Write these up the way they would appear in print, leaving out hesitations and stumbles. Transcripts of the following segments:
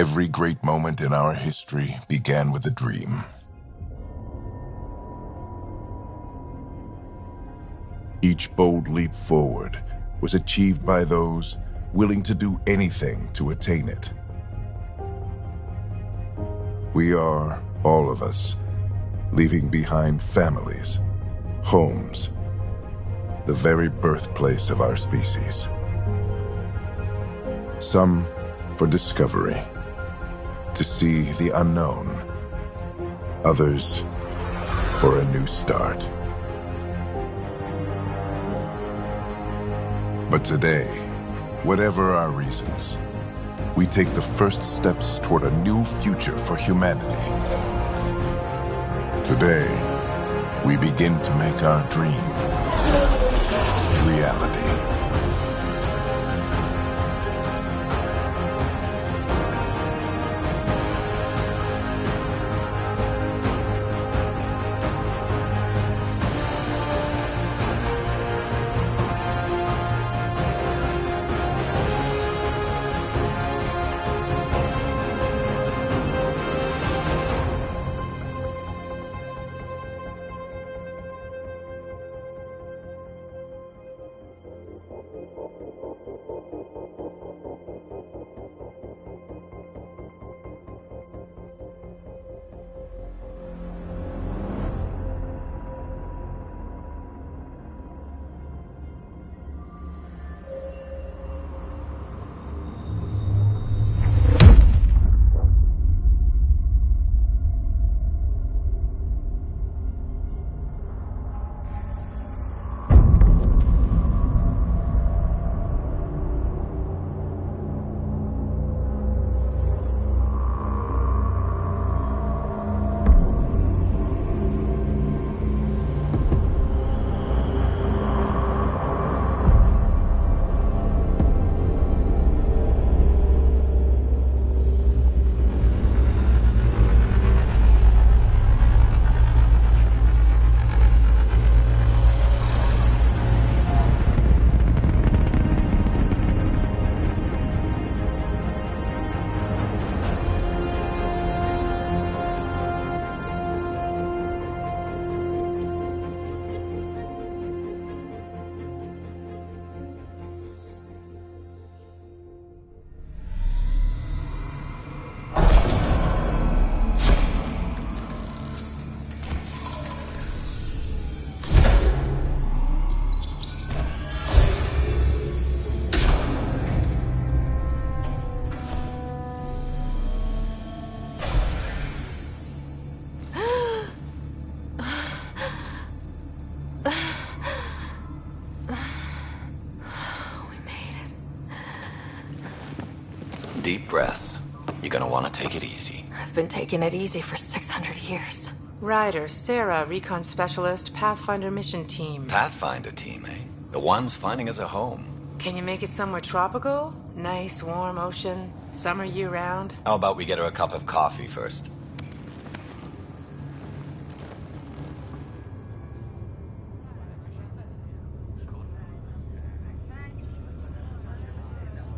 Every great moment in our history began with a dream. Each bold leap forward was achieved by those willing to do anything to attain it. We are, all of us, leaving behind families, homes, the very birthplace of our species. Some for discovery, to see the unknown. Others for a new start. But today, whatever our reasons, we take the first steps toward a new future for humanity. Today, we begin to make our dream reality. Deep breaths. You're gonna want to take it easy. I've been taking it easy for 600 years. Ryder, Sarah, Recon Specialist, Pathfinder Mission Team. Pathfinder team, eh? The ones finding us a home. Can you make it somewhere tropical? Nice, warm ocean, summer year-round? How about we get her a cup of coffee first?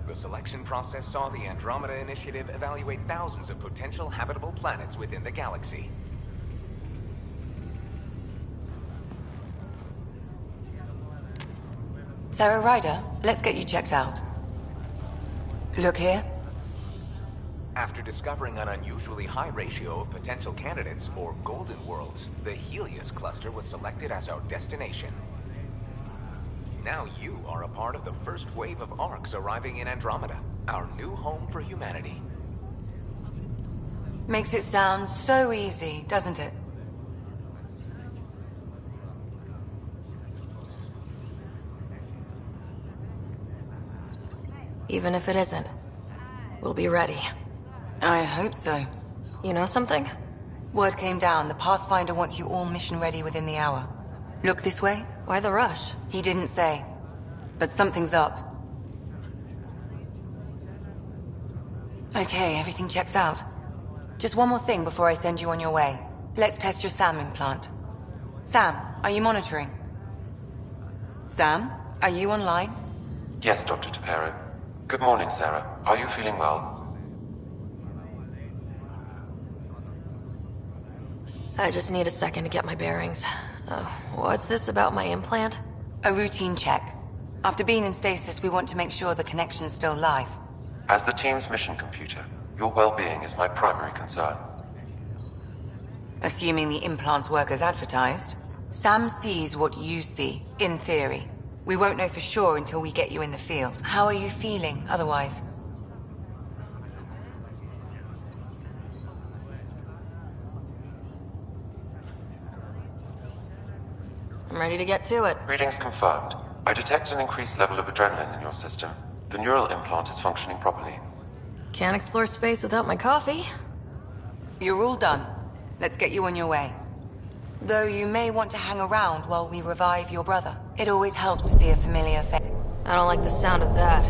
The selection process saw the Andromeda Initiative evaluate thousands of potential habitable planets within the galaxy. Sarah Ryder, let's get you checked out. Look here. After discovering an unusually high ratio of potential candidates, or golden worlds, the Helios cluster was selected as our destination. Now you are a part of the first wave of ARCs arriving in Andromeda, our new home for humanity. Makes it sound so easy, doesn't it? Even if it isn't, we'll be ready. I hope so. You know something? Word came down, the Pathfinder wants you all mission ready within the hour. Look this way? Why the rush? He didn't say. But something's up. Okay, everything checks out. Just one more thing before I send you on your way. Let's test your SAM implant. Sam, are you monitoring? Sam, are you online? Yes, Dr. Tapero. Good morning, Sarah. Are you feeling well? I just need a second to get my bearings. What's this about my implant? A routine check. After being in stasis, we want to make sure the connection's still live. As the team's mission computer, your well-being is my primary concern. Assuming the implants work as advertised, Sam sees what you see, in theory. We won't know for sure until we get you in the field. How are you feeling, otherwise? I'm ready to get to it. Readings confirmed. I detect an increased level of adrenaline in your system. The neural implant is functioning properly. Can't explore space without my coffee. You're all done. Let's get you on your way. Though you may want to hang around while we revive your brother. It always helps to see a familiar face. I don't like the sound of that.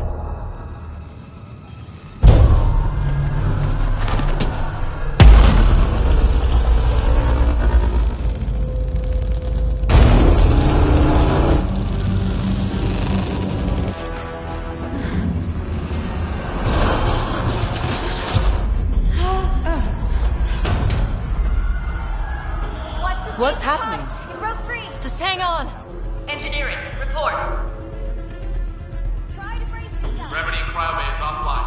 What's happening? It broke free. Just hang on. Engineering, report. Try to brace yourself. Gravity and cryobay is offline.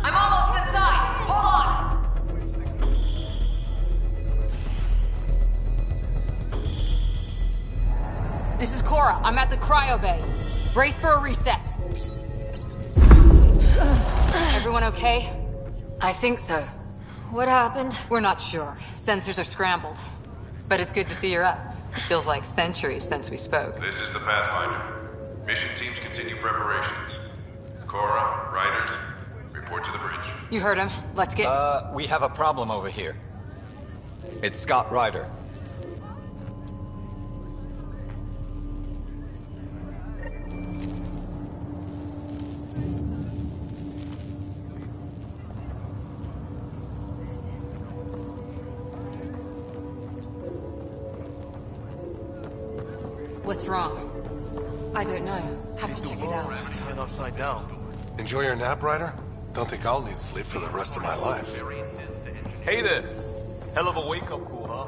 I'm almost inside. Hold on. This is Cora. I'm at the cryobay. Brace for a reset. Everyone okay? I think so. What happened? We're not sure. Sensors are scrambled. But it's good to see you're up. It feels like centuries since we spoke. This is the Pathfinder. Mission teams continue preparations. Cora, Riders, report to the bridge. You heard him. Let's get... We have a problem over here. It's Scott Ryder. What's wrong? I don't know. Have to check it out. Just turn upside down. Enjoy your nap, Ryder? Don't think I'll need sleep for the rest of my life. Hey there! Hell of a wake-up call, huh?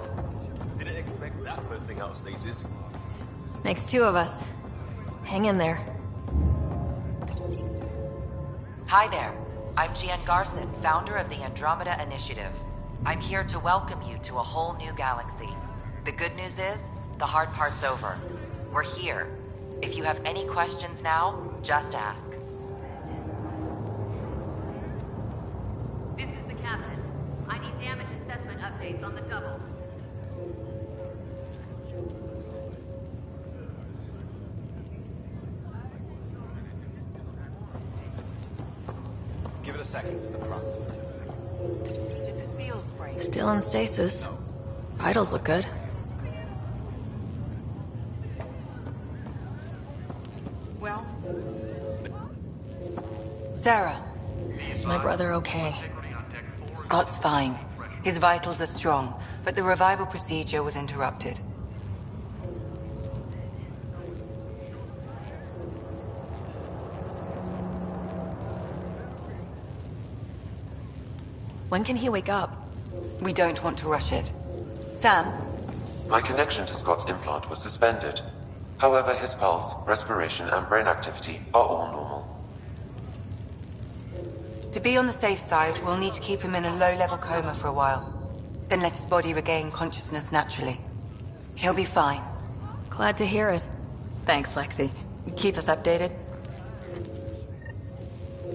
Didn't expect that first thing out of stasis. Makes two of us. Hang in there. Hi there. I'm Gian Garson, founder of the Andromeda Initiative. I'm here to welcome you to a whole new galaxy. The good news is, the hard part's over. We're here. If you have any questions now, just ask. This is the captain. I need damage assessment updates on the double. second for the crust. Did the seals break? Still in stasis. Vitals look good. Well? Sarah. Is my brother okay? Scott's fine. His vitals are strong, but the revival procedure was interrupted. When can he wake up? We don't want to rush it. Sam? My connection to Scott's implant was suspended. However, his pulse, respiration, and brain activity are all normal. To be on the safe side, we'll need to keep him in a low-level coma for a while. Then let his body regain consciousness naturally. He'll be fine. Glad to hear it. Thanks, Lexi. Keep us updated.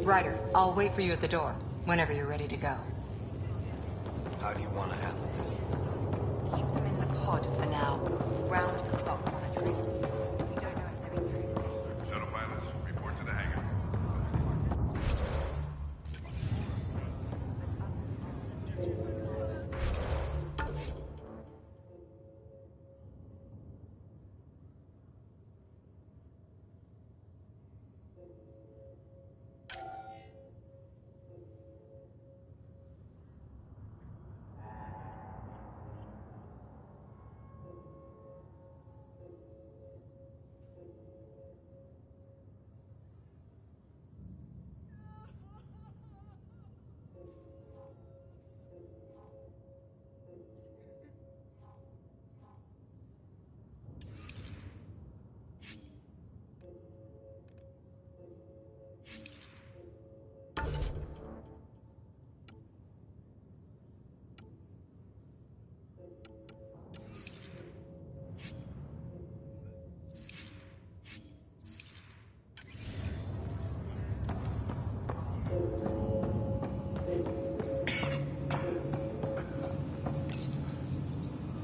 Ryder, I'll wait for you at the door, whenever you're ready to go. How do you want to handle this? Keep them in the pod for now. Round the clock monitoring. We don't know if they're in true stasis. Shuttle pilots, report to the hangar.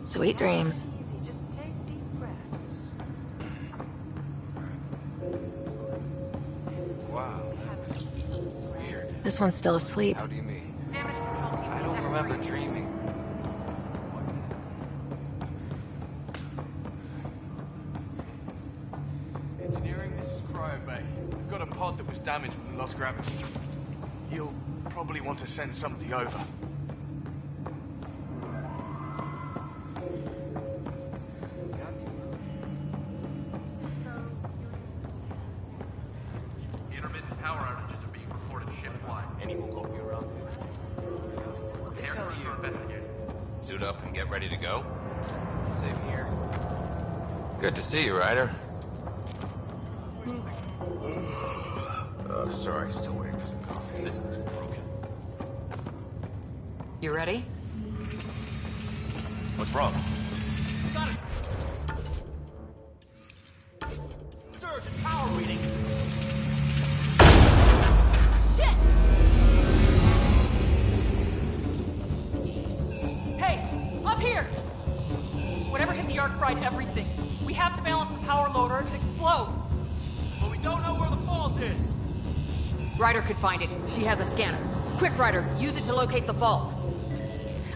Sweet dreams. Just take deep breaths. Wow. Weird. This one's still asleep. How do you mean? Damage control team. I don't remember dreaming. Engineering, this is Cryo Bay. We've got a pod that was damaged when we lost gravity. You'll probably want to send somebody over. Intermittent power outages are being reported ship-wide. Any more coffee around here? Air crews are investigating. Suit up and get ready to go. Same here. Good to see you, Ryder. Sorry, still waiting for some coffee. This is broken. You ready? What's wrong? Got it! Surge in power reading! Shit! Hey, up here! Whatever hit the arc fried everything. We have to balance the power loader or it could explode. But we don't know where the fault is! Ryder could find it. She has a scanner. Quick, Ryder, use it to locate the vault.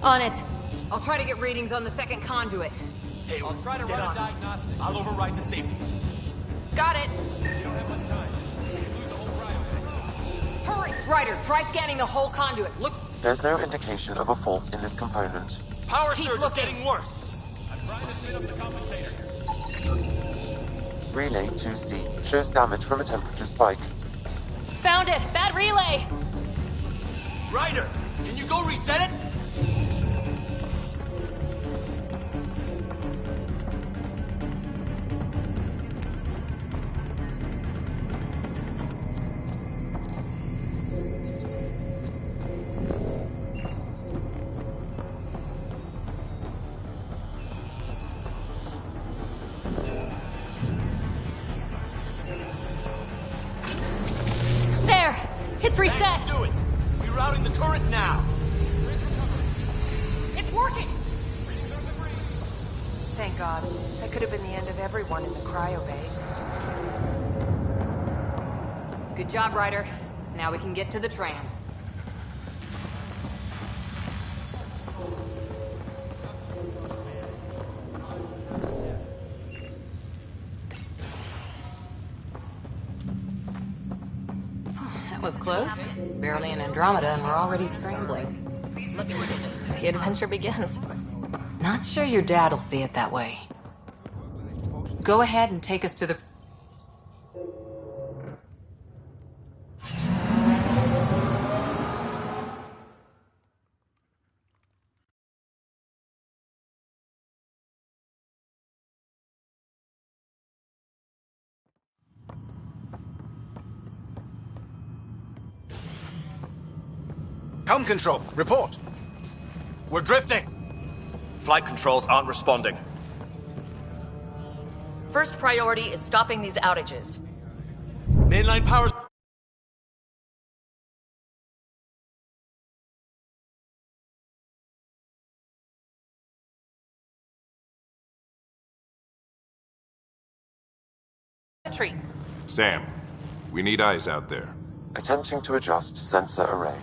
On it. I'll try to get readings on the second conduit. Hey, I'll try to run a diagnostic. I'll override the safeties. Got it. We don't have much time. We could lose the whole cryo. Hurry! Ryder, try scanning the whole conduit. Look. There's no indication of a fault in this component. Power Keep surge looking. is getting worse. I'm trying to spin up the compensator. Relay 2C shows damage from a temperature spike. Found it! Bad relay! Ryder, can you go reset it? There! It's reset! Let's do it. Rerouting the current now. It's working! Thank God. That could have been the end of everyone in the cryo bay. Good job, Ryder. Now we can get to the tram. Was close. Barely in Andromeda and we're already scrambling. The adventure begins. Not sure your dad'll see it that way. Go ahead and take us to the... Helm control, report. We're drifting. Flight controls aren't responding. First priority is stopping these outages. Mainline power... Entry. Sam, we need eyes out there. Attempting to adjust sensor array.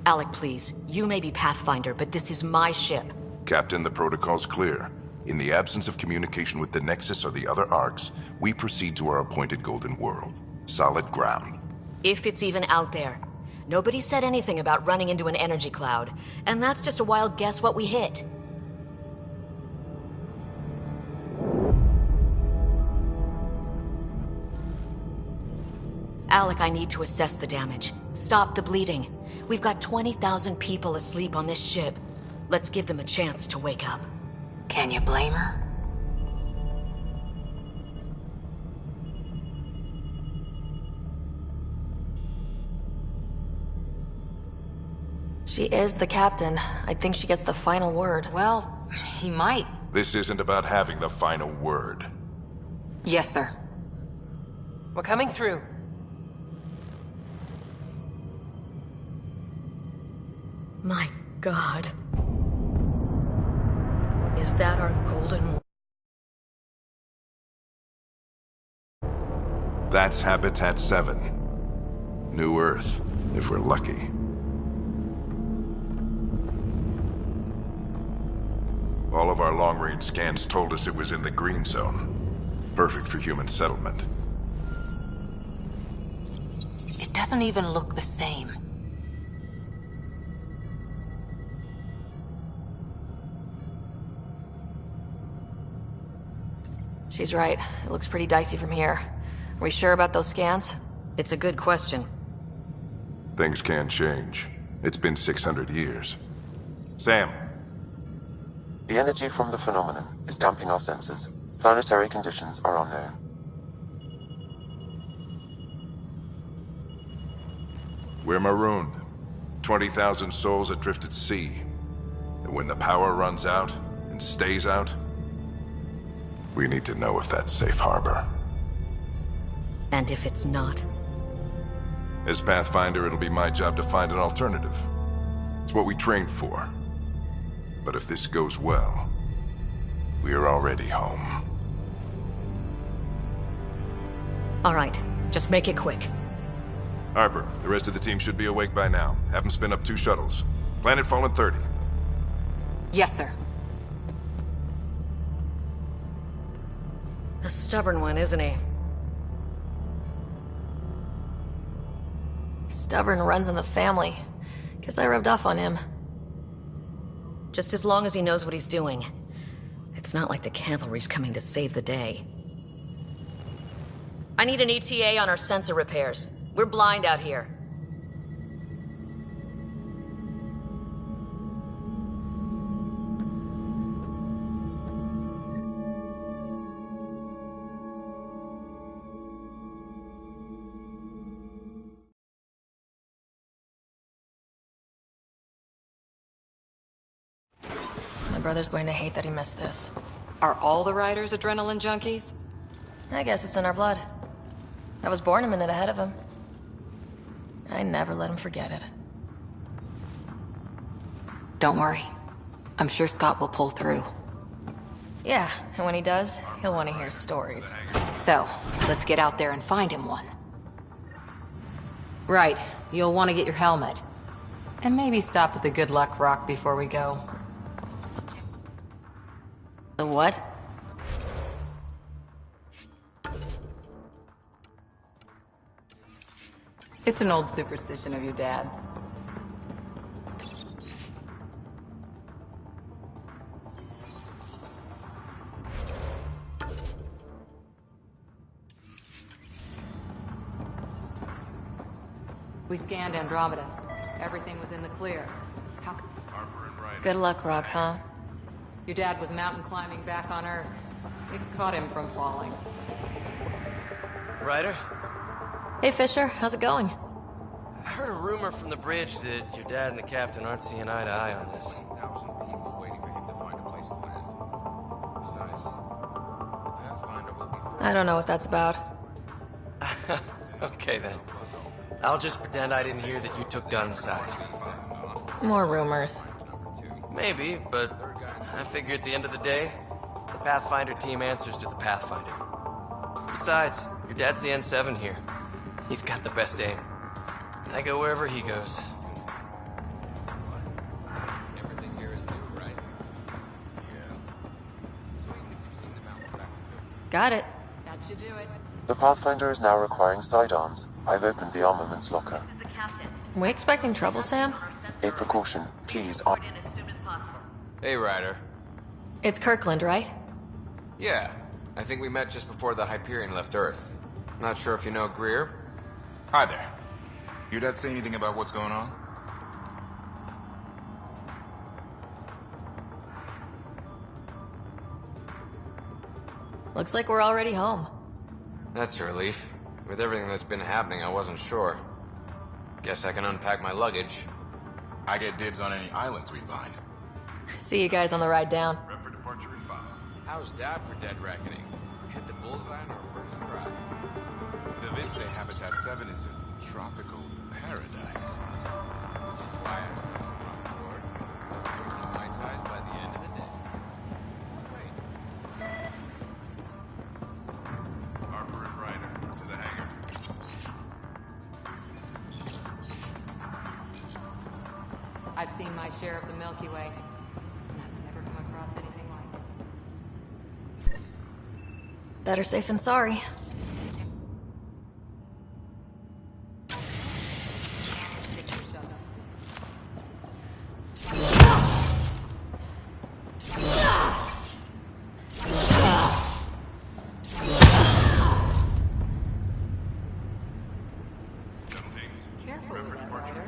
Alec, please. You may be Pathfinder, but this is my ship. Captain, the protocol's clear. In the absence of communication with the Nexus or the other arcs, we proceed to our appointed Golden World. Solid ground. If it's even out there. Nobody said anything about running into an energy cloud, and that's just a wild guess what we hit. Alec, I need to assess the damage. Stop the bleeding. We've got 20,000 people asleep on this ship. Let's give them a chance to wake up. Can you blame her? She is the captain. I think she gets the final word. Well, he might. This isn't about having the final word. Yes, sir. We're coming through. My God. Is that our golden... That's Habitat 7. New Earth, if we're lucky. All of our long-range scans told us it was in the green zone. Perfect for human settlement. It doesn't even look the same. She's right. It looks pretty dicey from here. Are we sure about those scans? It's a good question. Things can change. It's been 600 years. Sam. The energy from the phenomenon is damping our senses. Planetary conditions are unknown. We're marooned. 20,000 souls adrift at sea. And when the power runs out, and stays out, we need to know if that's safe harbor. And if it's not? As Pathfinder, it'll be my job to find an alternative. It's what we trained for. But if this goes well, we're already home. All right, just make it quick. Harper, the rest of the team should be awake by now. Have them spin up 2 shuttles. Planet Fallen 30. Yes, sir. A stubborn one, isn't he? Stubborn runs in the family. Guess I rubbed off on him. Just as long as he knows what he's doing. It's not like the cavalry's coming to save the day. I need an ETA on our sensor repairs. We're blind out here. My brother's going to hate that he missed this. Are all the riders adrenaline junkies? I guess it's in our blood. I was born a minute ahead of him. I never let him forget it. Don't worry. I'm sure Scott will pull through. Yeah, and when he does, he'll want to hear stories. So, let's get out there and find him one. Right, you'll want to get your helmet. And maybe stop at the Good Luck Rock before we go. The what? It's an old superstition of your dad's. We scanned Andromeda. Everything was in the clear. How c- Good luck, Rock, huh? Your dad was mountain climbing back on Earth. It caught him from falling. Ryder? Hey, Fisher. How's it going? I heard a rumor from the bridge that your dad and the captain aren't seeing eye to eye on this. People waiting for him to find a place to land. Besides, the Pathfinder will be first. I don't know what that's about. Okay then. I'll just pretend I didn't hear that you took Dunn's side. More rumors. Maybe, but I figure at the end of the day, the Pathfinder team answers to the Pathfinder. Besides, your dad's the N7 here. He's got the best aim. I go wherever he goes. Everything here is new, right? Yeah. Sweet if you've seen the mountain back. Got it. That should do it. The Pathfinder is now requiring sidearms. I've opened the armaments locker. We expecting trouble, Sam? A precaution. Please. Hey, Ryder. It's Kirkland, right? Yeah. I think we met just before the Hyperion left Earth. Not sure if you know Greer? Hi there. Your dad say anything about what's going on? Looks like we're already home. That's a relief. With everything that's been happening, I wasn't sure. Guess I can unpack my luggage. I get dibs on any islands we find. See you guys on the ride down. Prep for departure in 5. How's Dad for dead reckoning? Hit the bullseye on our first try. The Vids say Habitat 7 is a tropical paradise. Which is why I snuck some rock aboard. Drinking Mai Tais by the end of the day. Wait. Harper and Ryder, to the hangar. I've seen my share of the Milky Way. And I've never come across anything like it. Better safe than sorry. Careful with that, Ryder.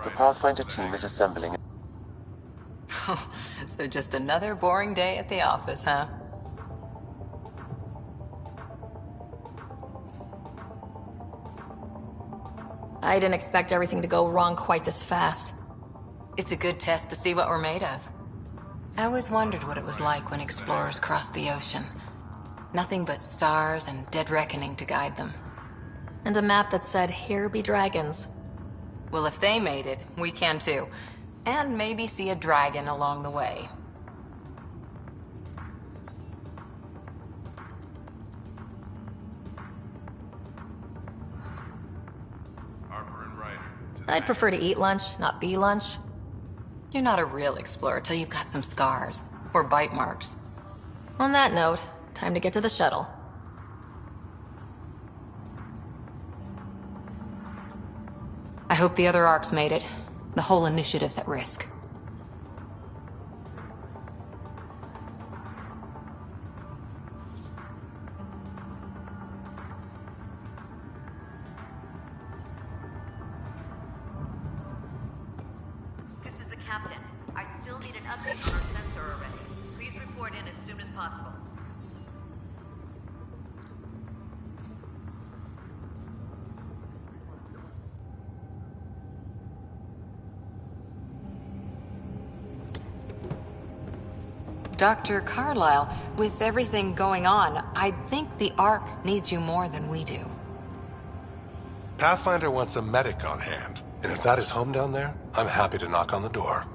The Pathfinder team is assembling. So just another boring day at the office, huh? I didn't expect everything to go wrong quite this fast. It's a good test to see what we're made of. I always wondered what it was like when explorers crossed the ocean. Nothing but stars and dead reckoning to guide them. And a map that said, "Here be dragons." Well, if they made it, we can too. And maybe see a dragon along the way. Harper and Ryder. I'd prefer to eat lunch, not be lunch. You're not a real explorer till you've got some scars. Or bite marks. On that note, time to get to the shuttle. I hope the other arcs made it. The whole initiative's at risk. This is the captain. I still need an update on our sensor array. Please report in as soon as possible. Dr. Carlyle, with everything going on, I think the Ark needs you more than we do. Pathfinder wants a medic on hand, and if that is home down there, I'm happy to knock on the door.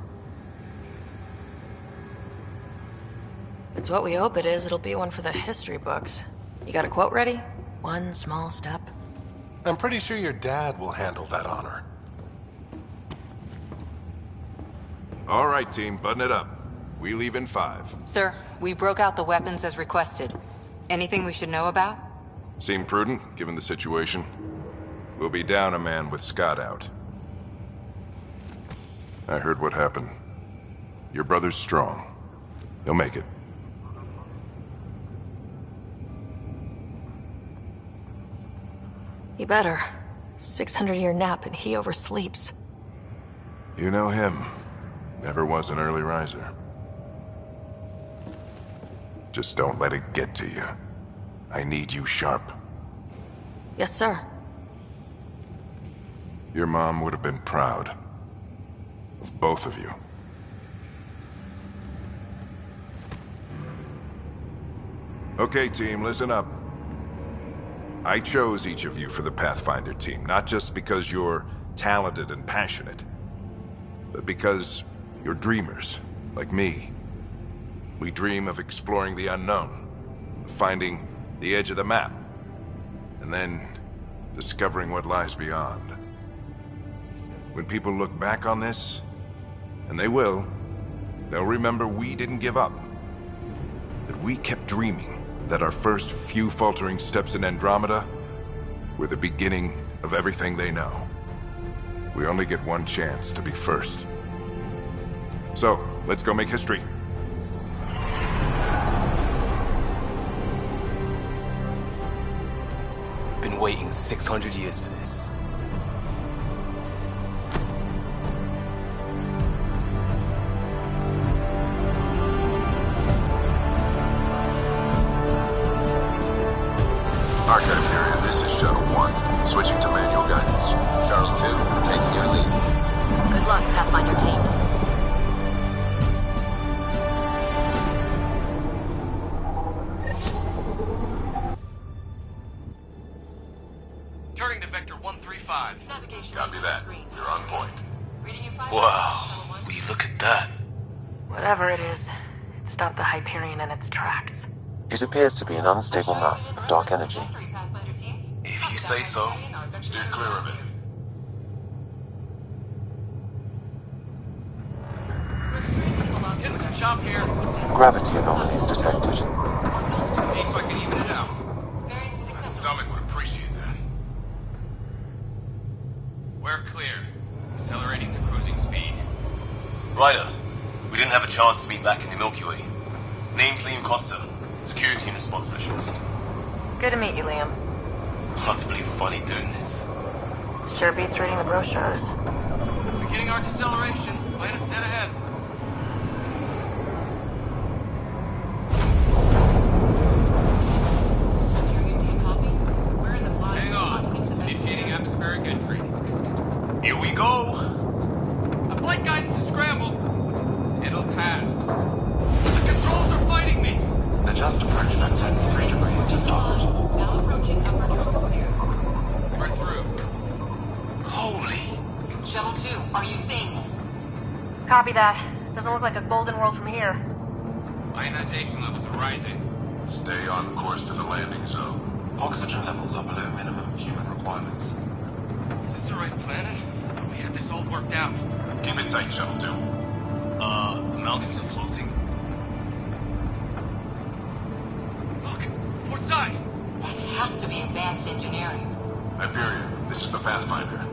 It's what we hope it is. It'll be one for the history books. You got a quote ready? One small step. I'm pretty sure your dad will handle that honor. All right, team, button it up. We leave in 5. Sir, we broke out the weapons as requested. Anything we should know about? Seem prudent, given the situation. We'll be down a man with Scott out. I heard what happened. Your brother's strong. He'll make it. He better. 600-year nap and he oversleeps. You know him. Never was an early riser. Just don't let it get to you. I need you sharp. Yes, sir. Your mom would have been proud. Of both of you. Okay, team, listen up. I chose each of you for the Pathfinder team, not just because you're talented and passionate, but because you're dreamers, like me. We dream of exploring the unknown, of finding the edge of the map, and then discovering what lies beyond. When people look back on this, and they will, they'll remember we didn't give up. That we kept dreaming, that our first few faltering steps in Andromeda were the beginning of everything they know. We only get one chance to be first. So, let's go make history. Been waiting 600 years for this. Archive area, this is Shuttle 1. Switching to manual guidance. Shuttle 2, taking your lead. Good luck, Pathfinder team. Turning to Vector 135. Copy that. You're on point. Wow, will you look at that? Whatever it is, it stopped the Hyperion in its tracks. It appears to be an unstable mass of dark energy. If you say so. Steer clear of it. Getting some chop here. Gravity anomalies detected. See if I can even it out. My stomach would appreciate that. We're clear. Accelerating to cruising speed. Ryder, we didn't have a chance to meet back in the Milky Way. Name's Liam Costa, Security and Response Specialist. Good to meet you, Liam. Hard to believe we're finally doing this. Sure beats reading the brochures. Beginning our deceleration. Planet's dead ahead. Hang on. Initiating atmospheric entry. Here we go. The flight guidance is scrambled. It'll pass. The controls are fighting me. Adjust approach vector 3 degrees to starboard. Now approaching upper troposphere. We're through. Holy. Shuttle 2, are you seeing this? Copy that. Doesn't look like a golden world from here. Ionization levels are rising. Stay on course to the landing zone. Oxygen levels are below minimum human requirements. Is this the right planet? We had this all worked out. Keep it tight, Shuttle 2. The mountains are floating. Look, port side. That has to be advanced engineering. Hyperion, this is the Pathfinder.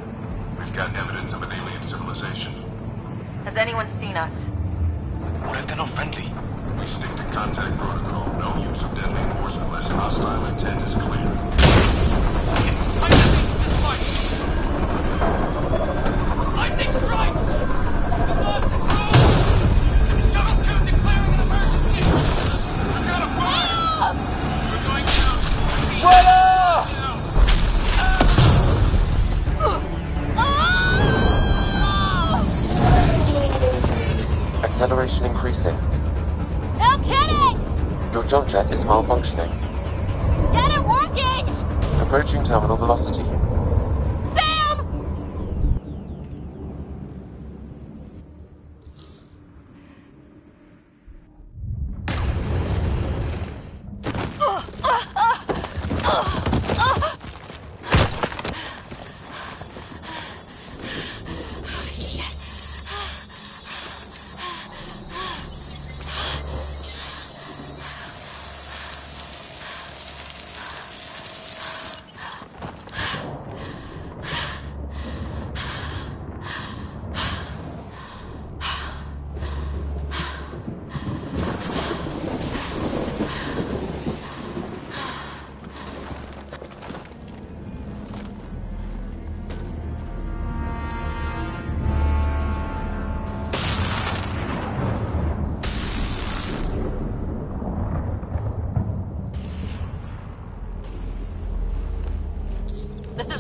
We've got evidence of an alien civilization. Has anyone seen us? What if they're not friendly? We stick to contact protocol. No use of deadly force unless hostile intent is clear. Lightning strike! We lost control! Shuttle 2 declaring an emergency! We're gonna fall! We're going down! Brother! Acceleration increasing. No kidding! Your jump jet is malfunctioning. Get it working! Approaching terminal velocity.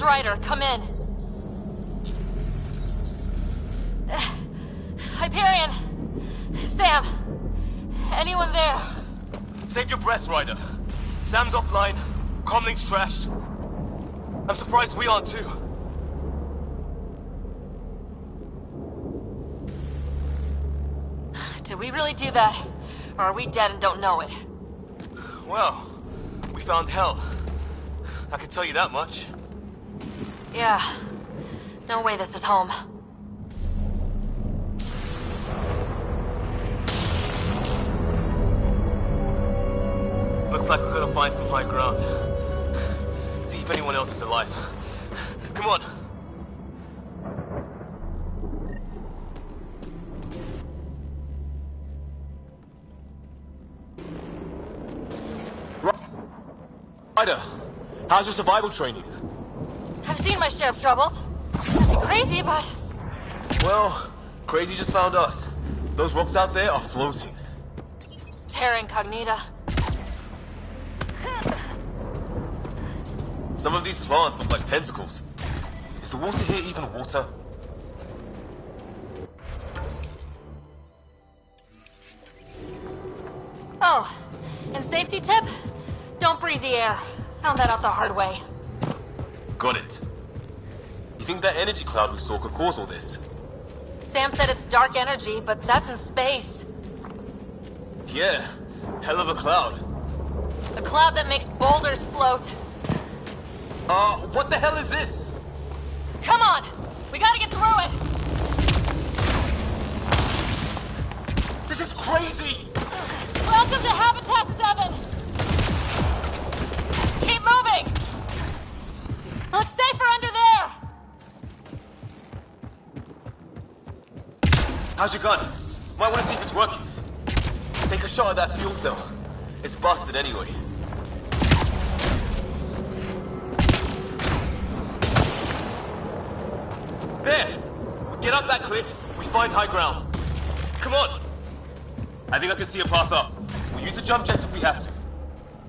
Ryder. Come in. Hyperion. Sam. Anyone there? Save your breath, Ryder. Sam's offline. Comlink's trashed. I'm surprised we aren't too. Did we really do that? Or are we dead and don't know it? Well, we found hell. I can tell you that much. Yeah. No way this is home. Looks like we're gonna find some high ground. See if anyone else is alive. Come on. Ryder, how's your survival training? I've seen my share of troubles. Nothing crazy, but... Well, crazy just found us. Those rocks out there are floating. Terra Incognita. Some of these plants look like tentacles. Is the water here even water? Oh, and safety tip? Don't breathe the air. Found that out the hard way. Got it. You think that energy cloud we saw could cause all this? Sam said it's dark energy, but that's in space. Yeah, hell of a cloud. A cloud that makes boulders float. What the hell is this? Come on! We gotta get through it! This is crazy! Welcome to Habitat 7! Keep moving! Looks safer under there! How's your gun? Might want to see if it's working. Take a shot at that fuel cell. It's busted anyway. There! We get up that cliff, we find high ground. Come on! I think I can see a path up. We'll use the jump jets if we have to.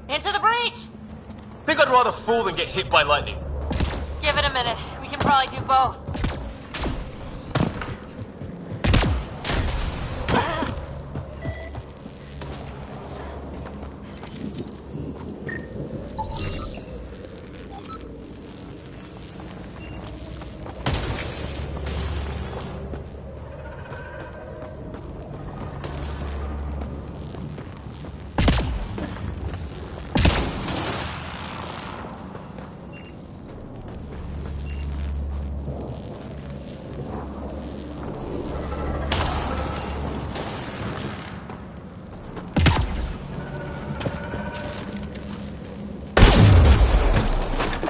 Into the breach! Think I'd rather fall than get hit by lightning. Give it a minute. We can probably do both.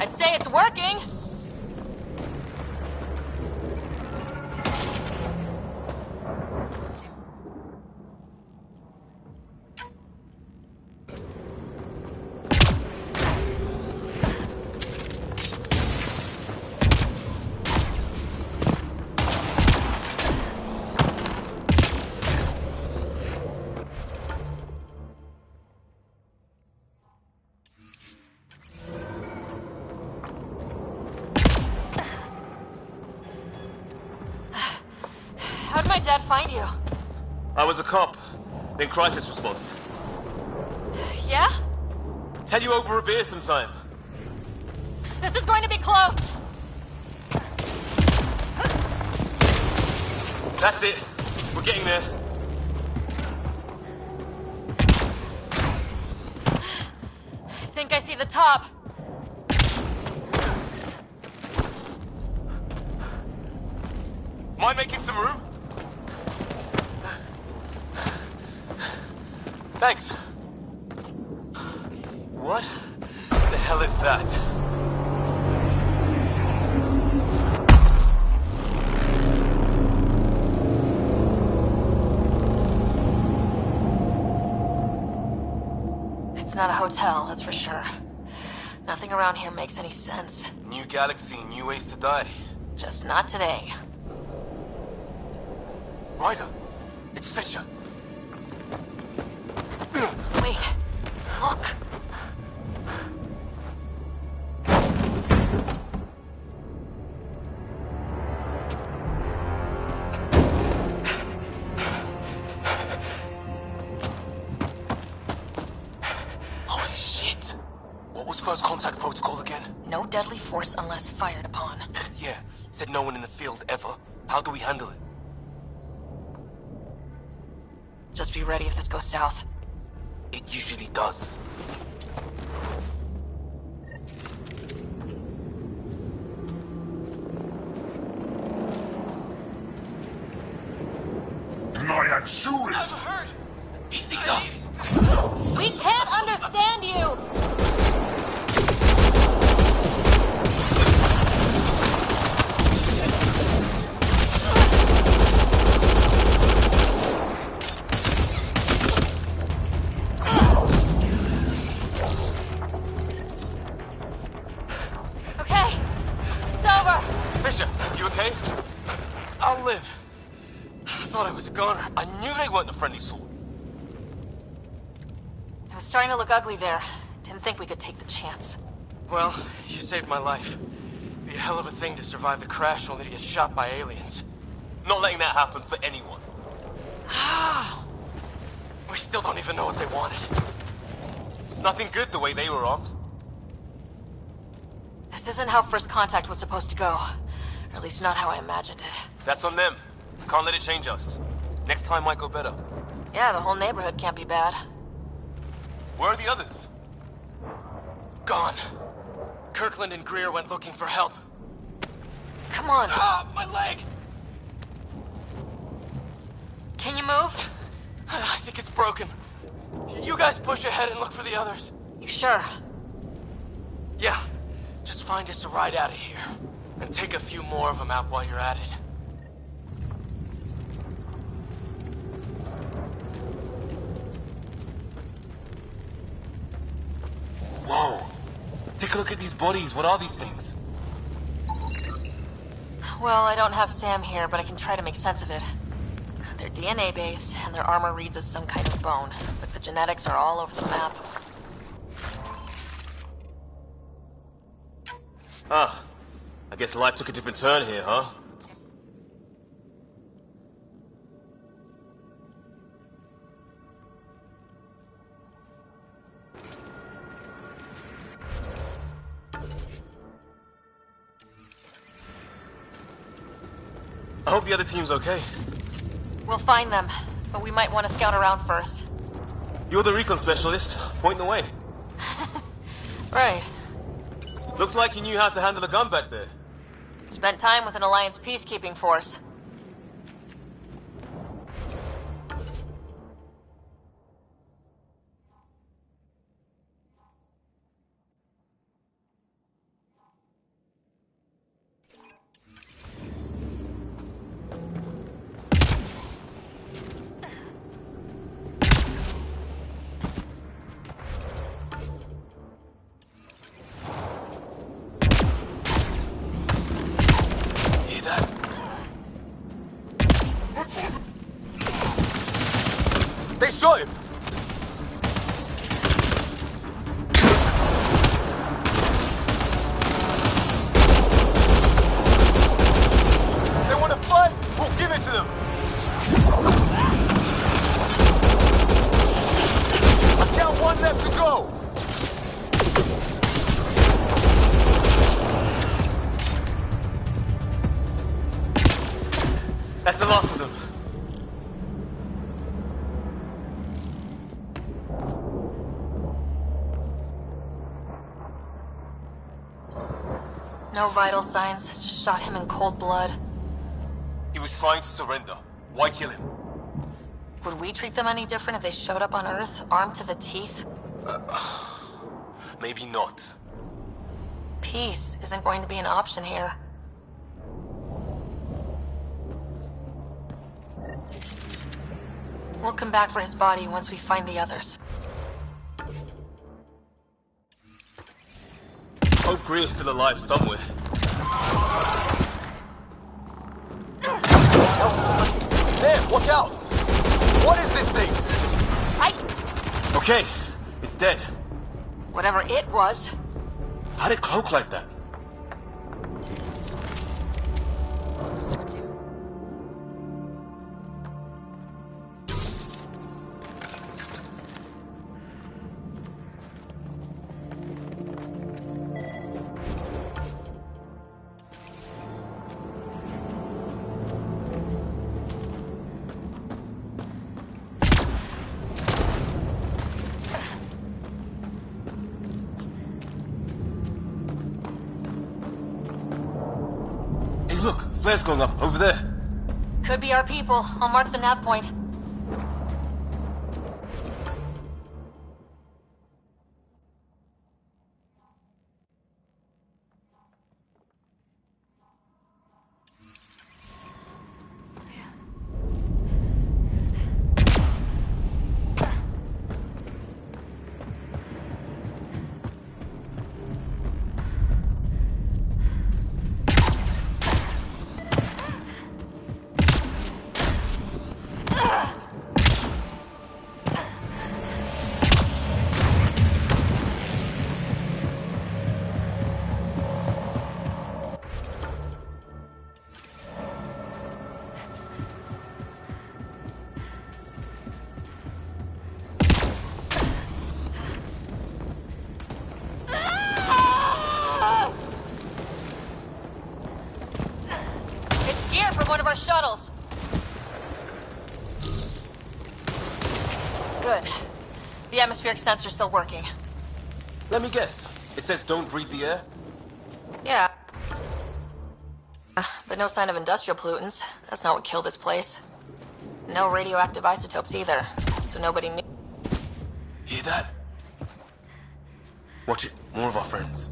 I'd say it's working. How'd my dad find you? I was a cop, in crisis response. Yeah? Tell you over a beer sometime. This is going to be close. That's it. We're getting there. I think I see the top. Mind making some room? Thanks. What the hell is that? It's not a hotel, that's for sure. Nothing around here makes any sense. New galaxy, new ways to die. Just not today. Ryder, it's Fisher. Wait, look. was first contact protocol again? No deadly force unless fired upon. Yeah, said no one in the field ever. How do we handle it? Just be ready if this goes south. It usually does. Nyack, shoot it! I'm hurt! He sees us! We can't understand you! Okay, it's over. Fisher, you okay? I'll live. I thought I was a goner. I knew they weren't the friendly sort. It was starting to look ugly there. Didn't think we could take the chance. Well, you saved my life. Be a hell of a thing to survive the crash only to get shot by aliens. Not letting that happen for anyone. We still don't even know what they wanted. Nothing good the way they were armed. This isn't how first contact was supposed to go. Or at least not how I imagined it. That's on them. Can't let it change us. Next time might go better. Yeah, the whole neighborhood can't be bad. Where are the others? Gone. Kirkland and Greer went looking for help. Come on. Ah, my leg! Can you move? I think it's broken. You guys push ahead and look for the others. You sure? Yeah. Just find us a ride out of here. And take a few more of them out while you're at it. Whoa. Take a look at these bodies. What are these things? Well, I don't have Sam here, but I can try to make sense of it. They're DNA-based, and their armor reads as some kind of bone, but the genetics are all over the map. Ah. I guess life took a different turn here, huh? I hope the other team's okay. We'll find them, but we might want to scout around first. You're the recon specialist. Point the way. Right. Looks like you knew how to handle a gun back there. Spent time with an Alliance peacekeeping force. They shot him! They want to fight? We'll give it to them! I count one left to go! That's the last of them. No vital signs, just shot him in cold blood. He was trying to surrender. Why kill him? Would we treat them any different if they showed up on Earth, armed to the teeth? Maybe not. Peace isn't going to be an option here. We'll come back for his body once we find the others. Hope Greer's still alive somewhere. There, watch out! What is this thing? Okay, it's dead. Whatever it was. How'd it cloak like that? flares going up over there. Could be our people. I'll mark the nav point. One of our shuttles. Good. The atmospheric sensor's still working. Let me guess. It says don't breathe the air? Yeah. But no sign of industrial pollutants. That's not what killed this place. No radioactive isotopes either, so nobody knew. Hear that? Watch it. More of our friends.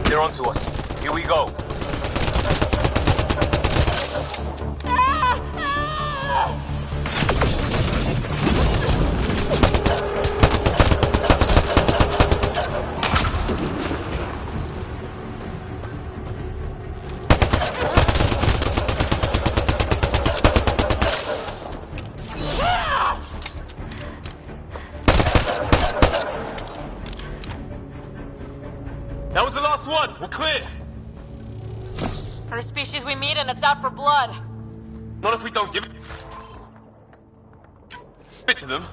They're onto us. Here we go. That was the last one. We're clear. First species we meet and it's out for blood. Not if we don't give it. Spit to them.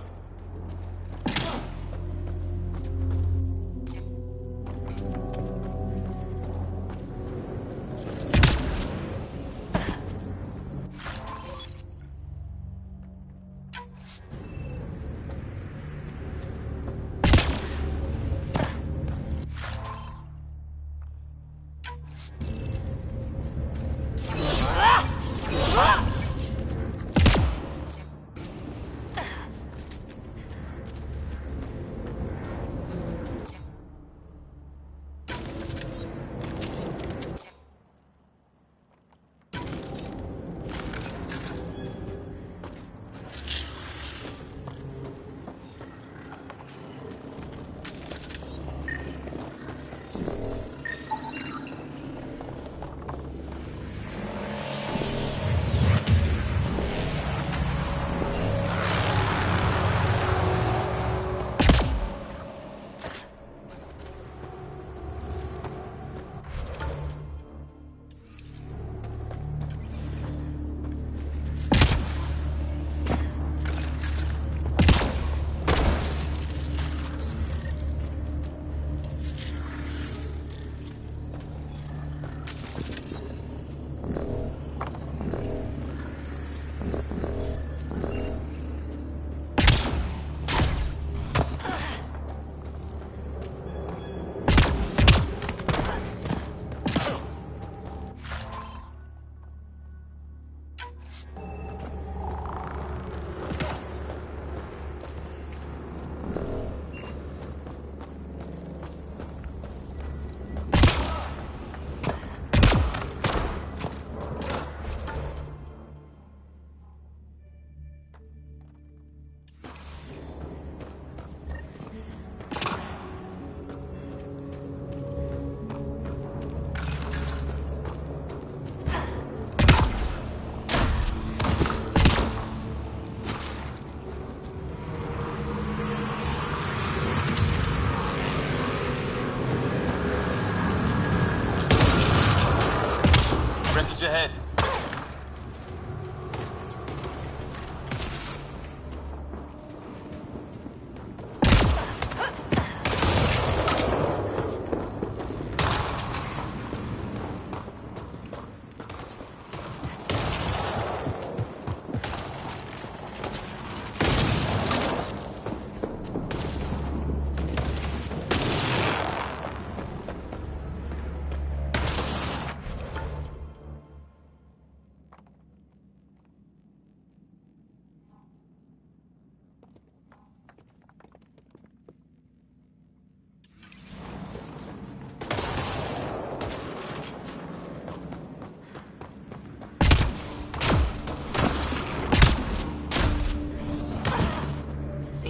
Ahead.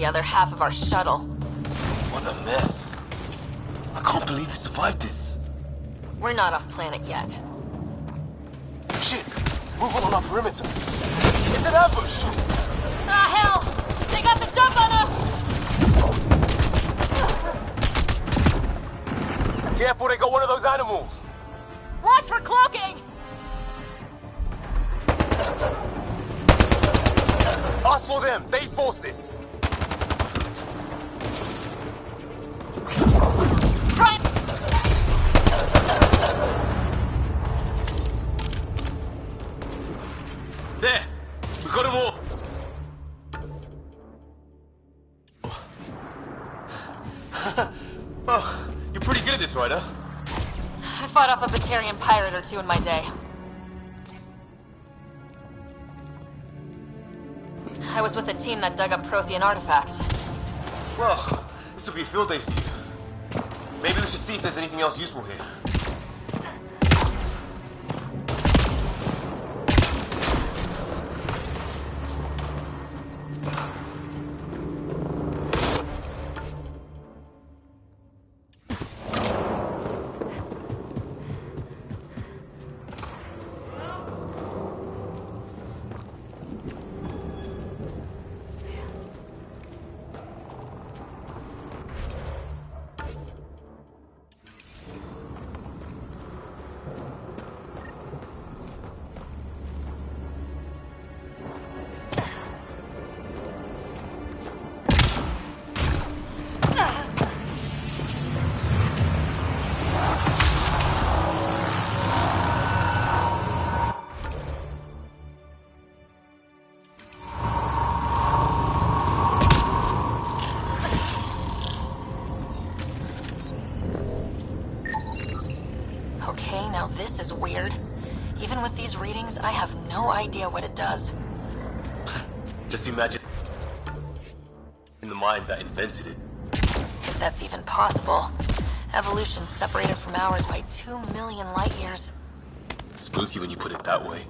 the other half of our shuttle. What a mess. I can't believe we survived this. We're not off planet yet. Shit! Movement on our perimeter. It's an ambush! Ah, hell! They got the jump on us! Careful, they got one of those animals! Watch for cloaking! Us or them, they forced this! Right! There! We got them all! Oh, you're pretty good at this, Ryder. I fought off a Batarian pirate or two in my day. I was with a team that dug up Prothean artifacts. Well, this will be a field day for you. Maybe we should see if there's anything else useful here. This is weird. Even with these readings, I have no idea what it does. Just imagine in the mind that invented it. If that's even possible. Evolution's separated from ours by 2 million light years. Spooky when you put it that way.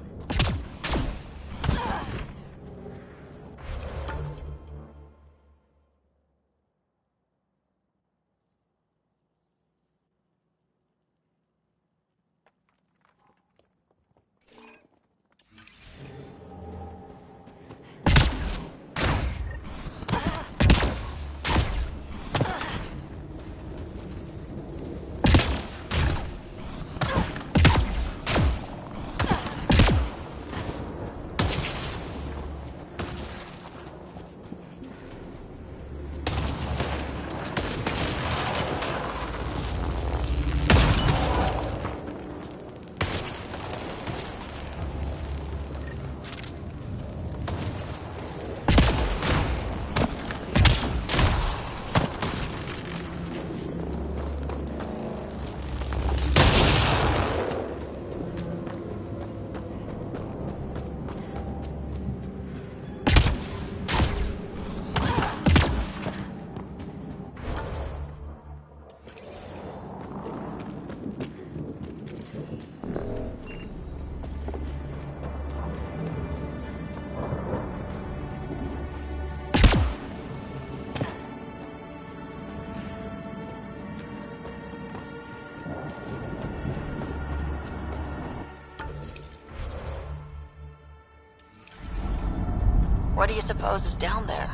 What do you suppose is down there?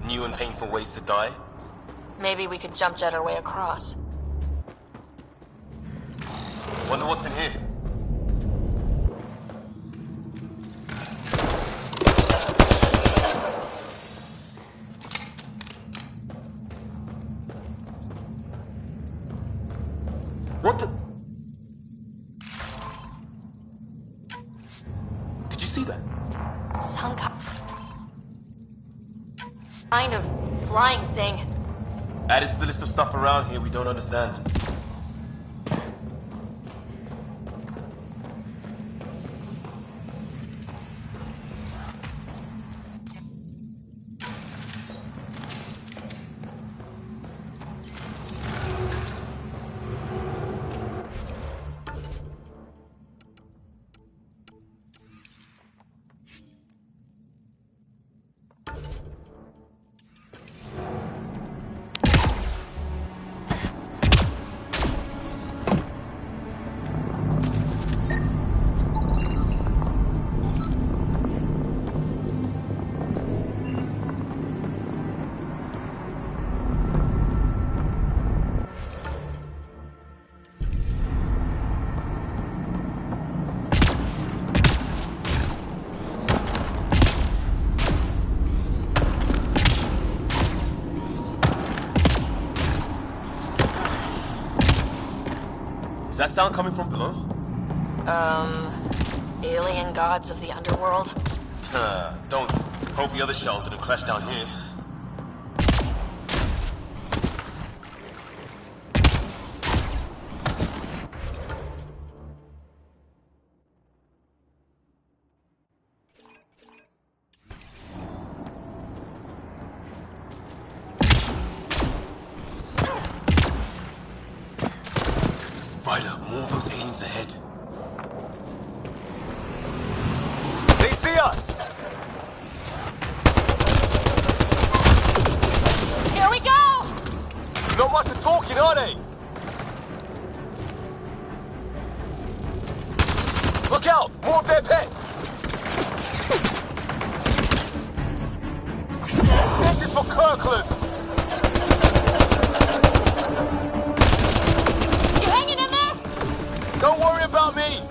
New and painful ways to die? Maybe we could jump jet our way across. Wonder what's in here. What the? Did you see that? Some kind of flying thing. Added to the list of stuff around here we don't understand. that sound coming from below? Alien gods of the underworld? Don't. Hope the other shells didn't crash down here. Ryder, more of those aliens ahead. They see us! Here we go! Not much of talking, are they? Look out! More of their pets! This is for Kirkland! You hanging in there? Don't worry about me!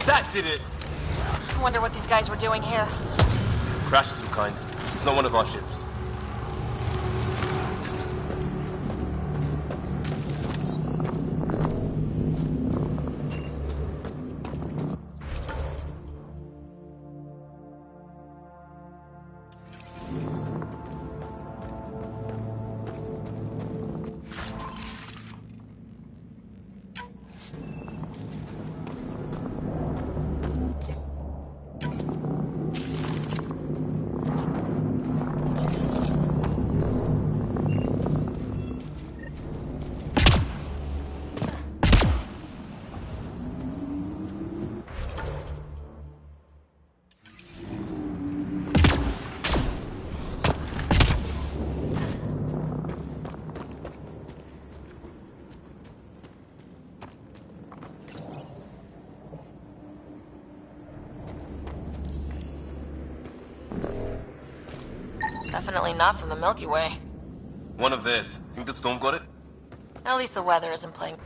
That did it! I wonder what these guys were doing here. Crash of some kind. It's not one of our ships. Definitely not from the Milky Way. One of theirs. Think the storm got it? At least the weather isn't playing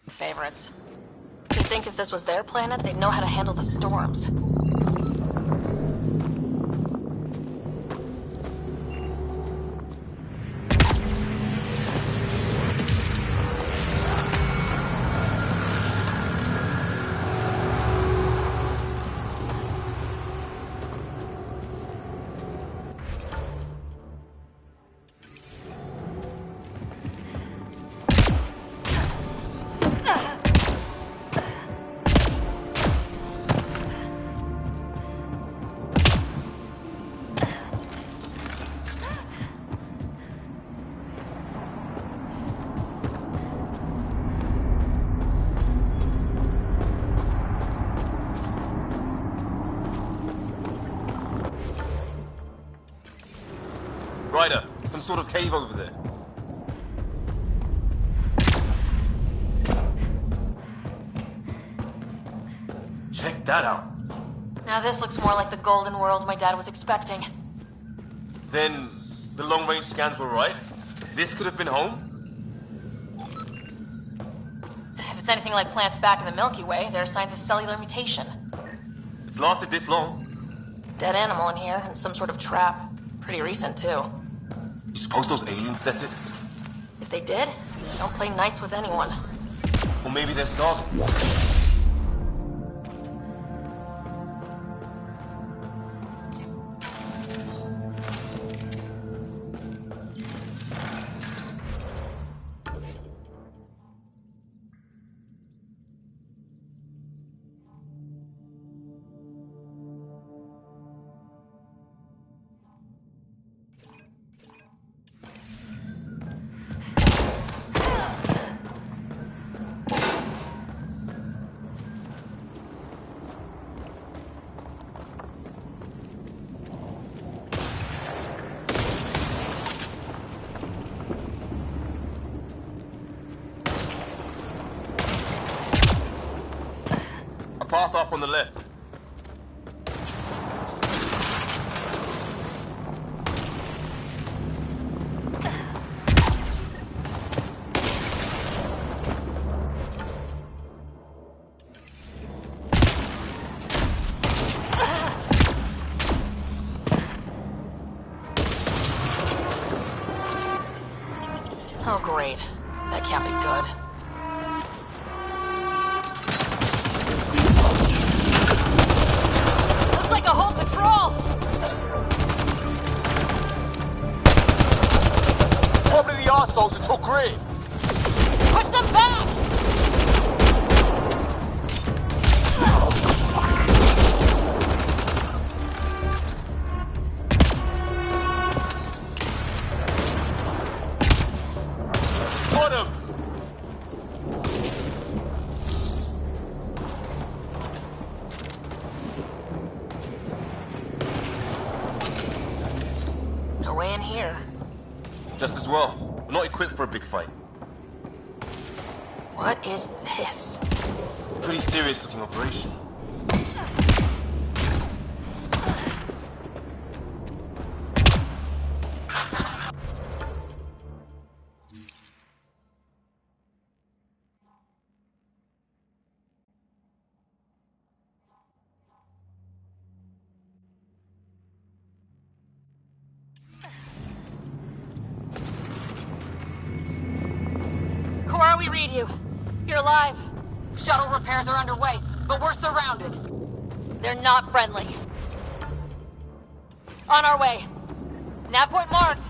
favorites. You'd think if this was their planet, they'd know how to handle the storms. Ryder, some sort of cave over there. Check that out. Now this looks more like the golden world my dad was expecting. Then, the long-range scans were right? This could have been home? If it's anything like plants back in the Milky Way, there are signs of cellular mutation. It's lasted this long. Dead animal in here, and some sort of trap. Pretty recent, too. You suppose those aliens set it? If they did, they don't play nice with anyone. Or maybe they're starving. path up on the left. Oh, great. That can't be good. Looks like a whole patrol! Probably the arseholes that took Grid. Push them back! Got him! No way in here. Just as well. We're not equipped for a big fight. What is this? Pretty serious looking operation. Cora, we read you. You're alive. Shuttle repairs are underway, but we're surrounded. They're not friendly. On our way. Nav point marked.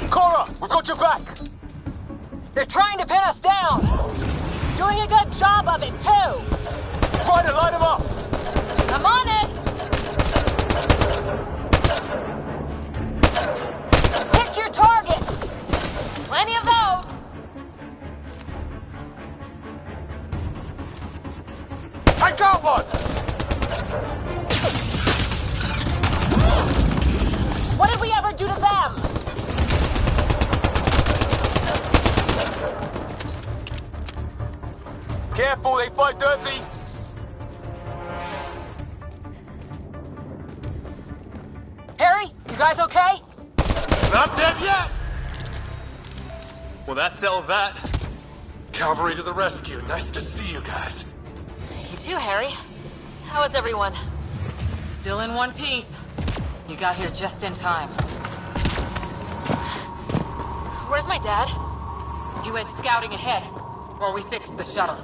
Cora, we've got your back! They're trying to pin us down! Doing a good job of it, too! Try to line them up! I'm on it! Pick your target! Plenty of those! I got one! What did we ever do to them? Careful, they fight dirty! Harry, you guys okay? Not dead yet! Well, that settled that. Cavalry to the rescue. Nice to see you guys. You too, Harry. How is everyone? Still in one piece. You got here just in time. Where's my dad? He went scouting ahead while we fixed the shuttle.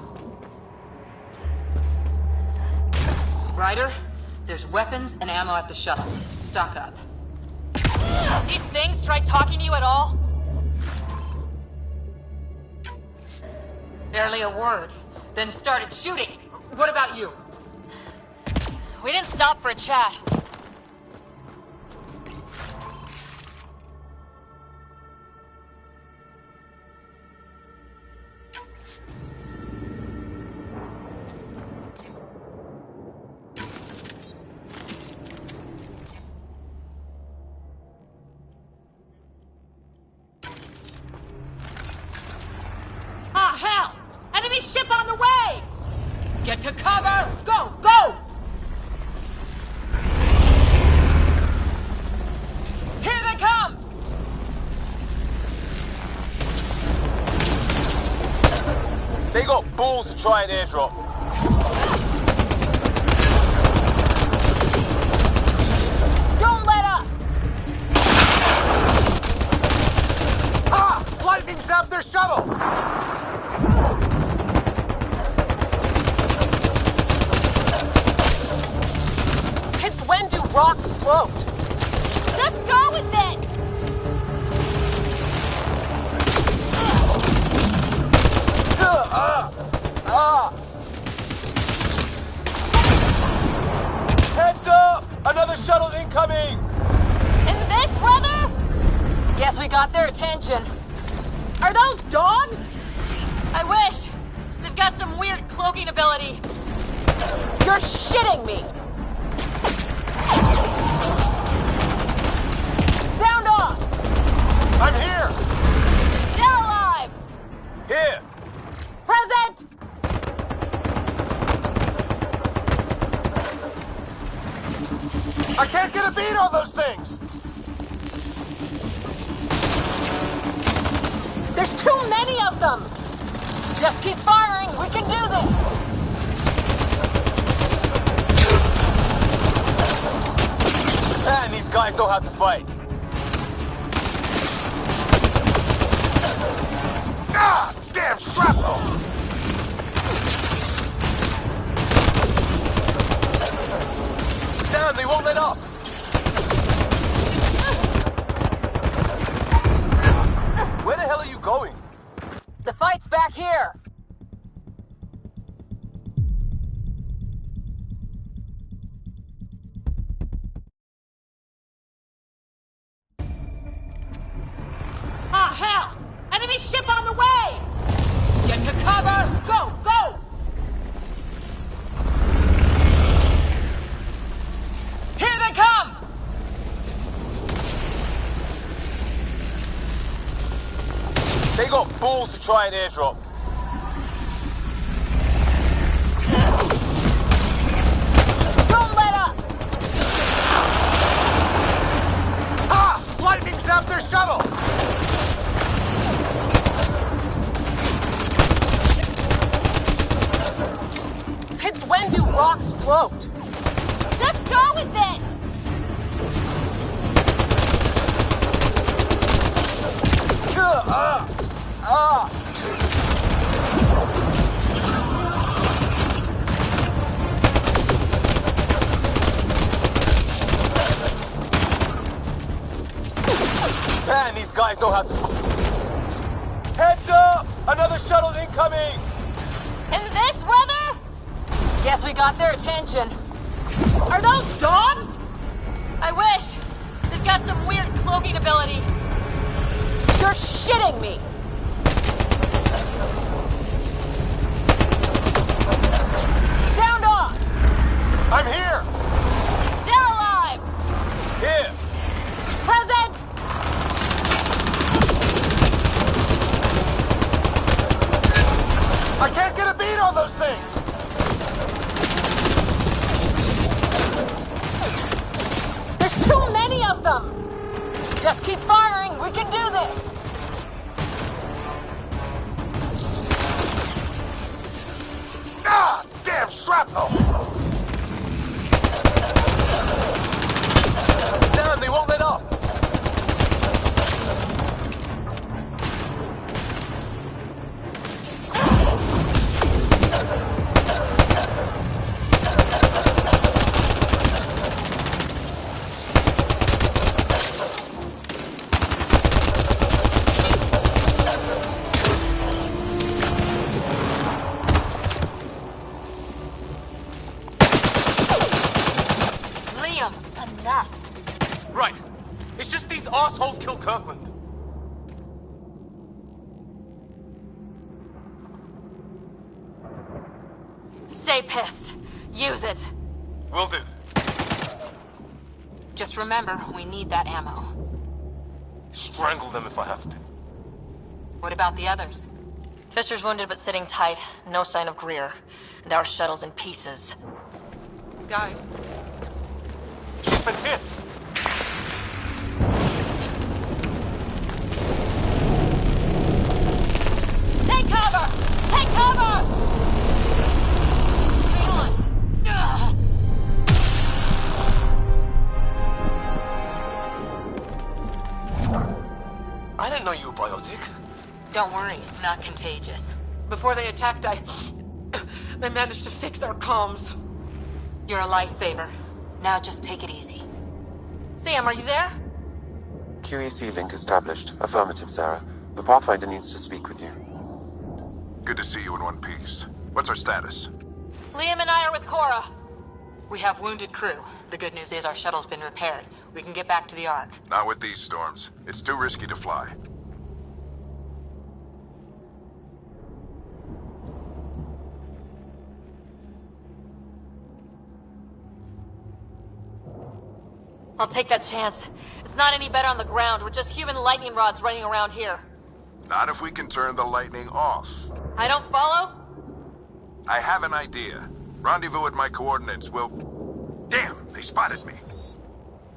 Ryder, there's weapons and ammo at the shuttle. Stock up. These things tried talking to you at all? Barely a word. Then started shooting. What about you? We didn't stop for a chat. Ah, hell! Enemy ship on the way! Get to cover! Go! Go! Here they come! They got balls to try an airdrop. Don't let up! Ah! Lightning zapped their shuttle! Since when do rocks float? Just go with it! incoming! In this weather? Guess we got their attention. Are those dogs? I wish. They've got some weird cloaking ability. You're shitting me! Sound off! I'm here! Still alive! Here! Present! I can't get a beat on those things! There's too many of them! Just keep firing. We can do this. Man, these guys know how to fight. Ah! Damn shrapnel! Damn, they won't let up! Where the hell are you going? The fight's back here. Ah, hell! Enemy ship on the way! Get to cover. Go, go! Here they come! They got balls to try an airdrop. Don't let up! Ah! Lightning zapped their shuttle! Since when do rocks float? Just go with it! Man, these guys know how to... Heads up! Another shuttle incoming! In this weather? Guess we got their attention. Are those dogs? I wish. They've got some weird cloaking ability. You're shitting me! Sound off! I'm here! Still alive! Here! Present! I can't get a beat on those things! There's too many of them! Just keep firing. We can do this. Ah! Damn shrapnel! Damn, they won't let up! Right. It's just these assholes kill Kirkland. Stay pissed. Use it. Will do. Just remember, we need that ammo. Strangle them if I have to. What about the others? Fisher's wounded but sitting tight. No sign of Greer. And our shuttle's in pieces. Guys. Shipment hit! Take cover! Take cover! Hang on. Ugh. I didn't know you were biotic. Don't worry, it's not contagious. Before they attacked, I managed to fix our comms. You're a lifesaver. Now just take it easy. Sam, are you there? QEC link established. Affirmative, Sarah. The Pathfinder needs to speak with you. Good to see you in one piece. What's our status? Liam and I are with Cora. We have wounded crew. The good news is our shuttle's been repaired. We can get back to the Ark. Not with these storms. It's too risky to fly. I'll take that chance. It's not any better on the ground. We're just human lightning rods running around here. Not if we can turn the lightning off. I don't follow? I have an idea. Rendezvous at my coordinates. We'll... Damn! They spotted me.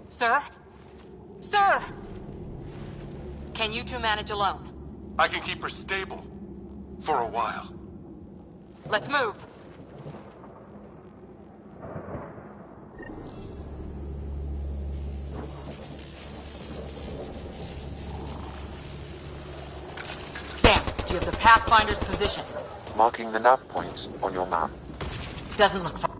Sir? Sir! Can you two manage alone? I can keep her stable. For a while. Let's move. Sam, do you have the Pathfinder's position? Marking the nav point on your map. Doesn't look far.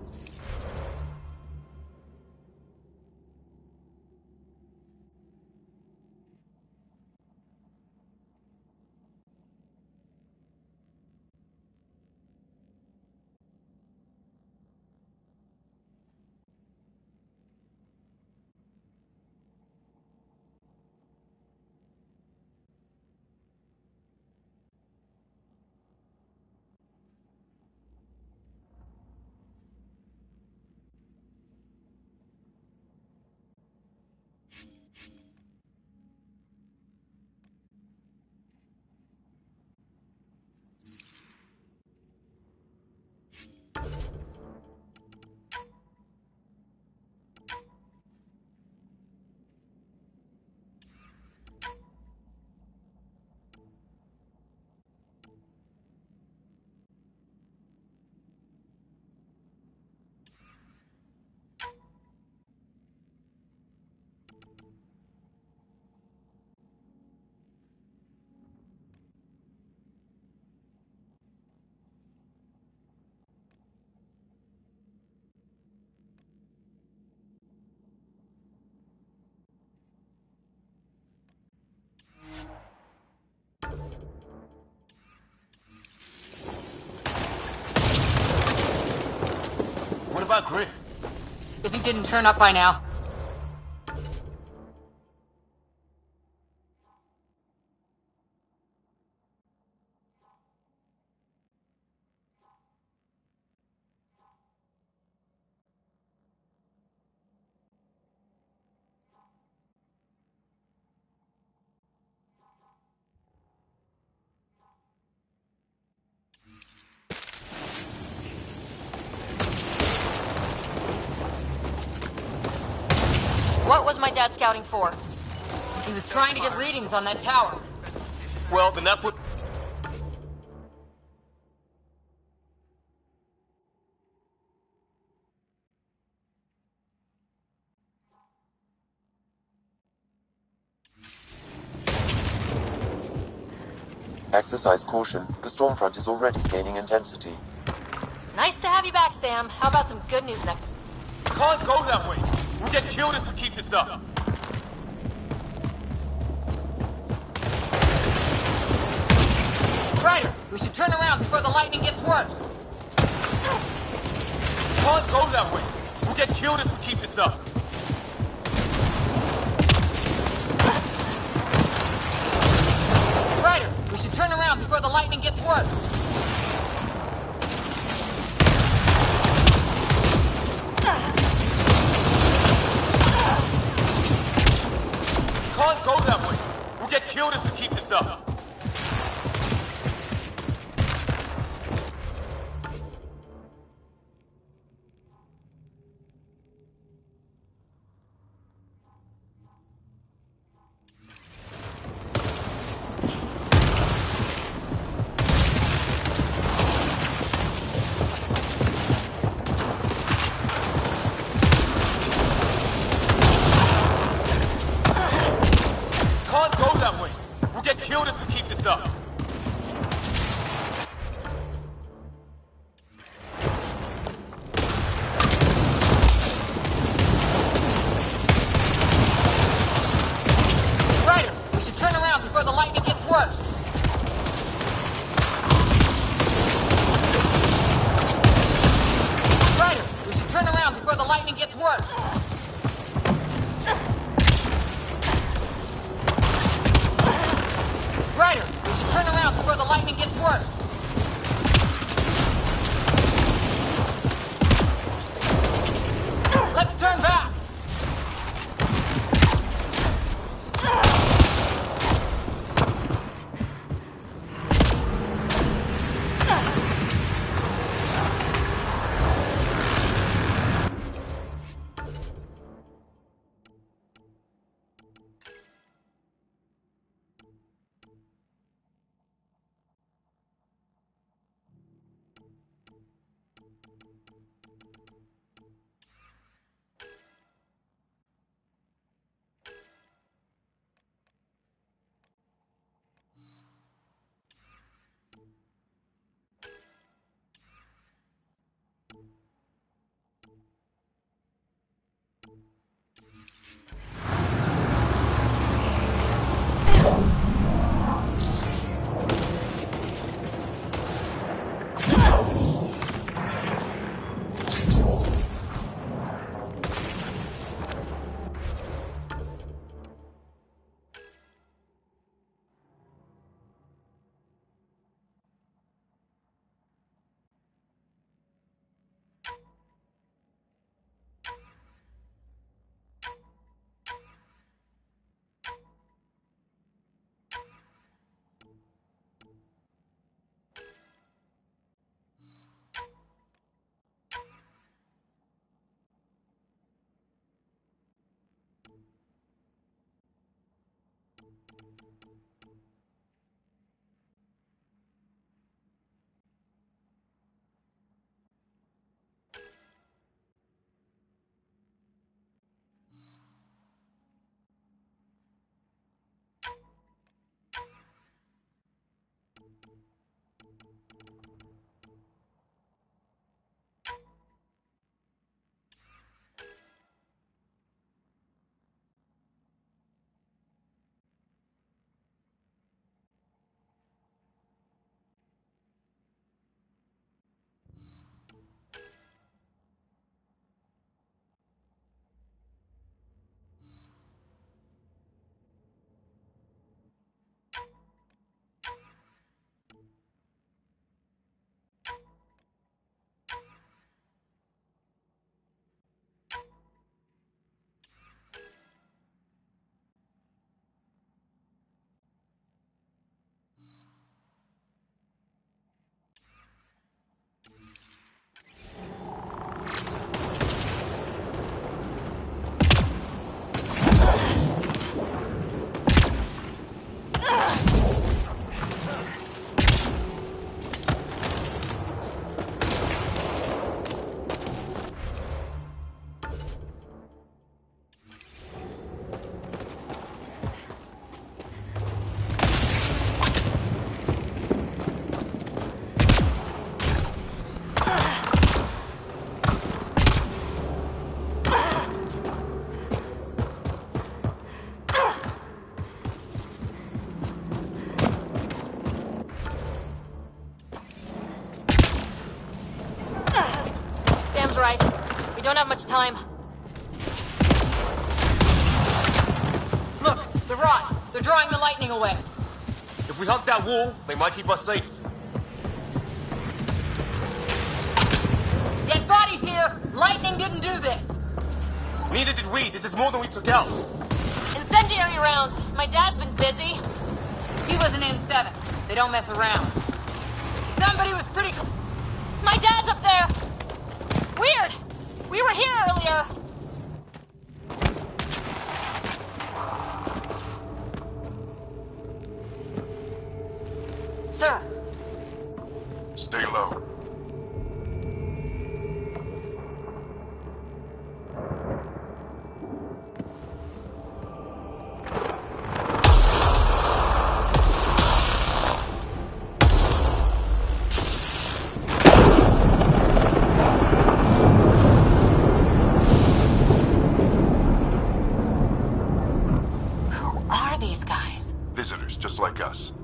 What about Griff? If he didn't turn up by now. What was my dad scouting for? He was trying to get readings on that tower. Well, then that would... Exercise caution. The storm front is already gaining intensity. Nice to have you back, Sam. How about some good news next? Can't go that way. We'll get killed if we keep this up. Ryder, we should turn around before the lightning gets worse. Can't go that way. We'll get killed if we keep this up. Ryder, we should turn around before the lightning gets worse. Can't go that way. We'll get killed if we keep this up. worse. Let's turn back. Right. We don't have much time. Look, the rot. They're drawing the lightning away. If we hunt that wall, they might keep us safe. Dead bodies here! Lightning didn't do this! Neither did we. This is more than we took out. Incendiary rounds. My dad's been busy. He was an N7. They don't mess around. Somebody was pretty... My dad's up there! Weird! We were here earlier! Sir! Stay low.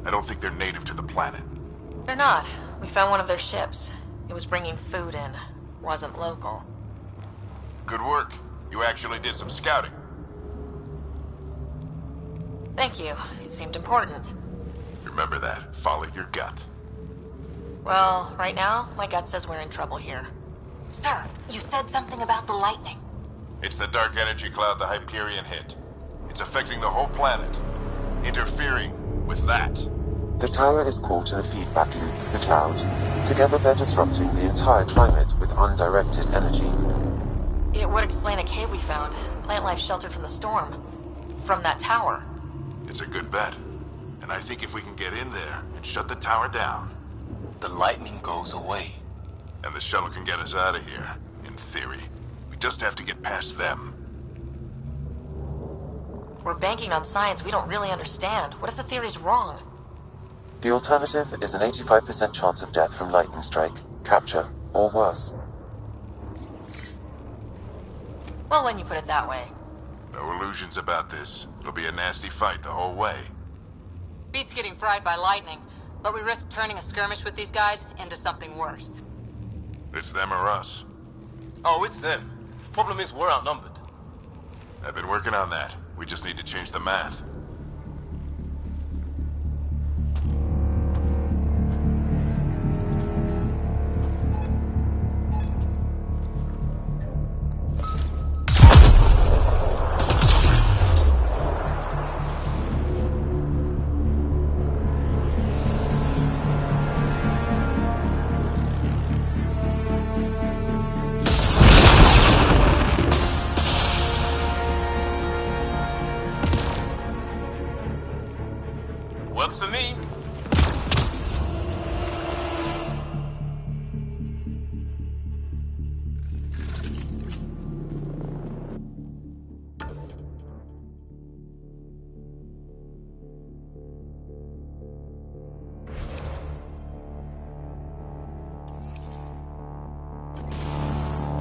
I don't think they're native to the planet. They're not. We found one of their ships. It was bringing food in. Wasn't local. Good work. You actually did some scouting. Thank you. It seemed important. Remember that. Follow your gut. Well, right now, my gut says we're in trouble here. Sir, you said something about the lightning. It's the dark energy cloud the Hyperion hit. It's affecting the whole planet, interfering with that. The tower is caught in a feedback loop with the cloud. Together they're disrupting the entire climate with undirected energy. It would explain a cave we found. Plant life sheltered from the storm. From that tower. It's a good bet. And I think if we can get in there and shut the tower down, the lightning goes away. And the shuttle can get us out of here, in theory. We just have to get past them. We're banking on science we don't really understand. What if the theory's wrong? The alternative is an 85% chance of death from lightning strike, capture, or worse. Well, when you put it that way. No illusions about this. It'll be a nasty fight the whole way. Beats getting fried by lightning, but we risk turning a skirmish with these guys into something worse. It's them or us. Oh, it's them. Problem is, we're outnumbered. I've been working on that. We just need to change the math. Works for me.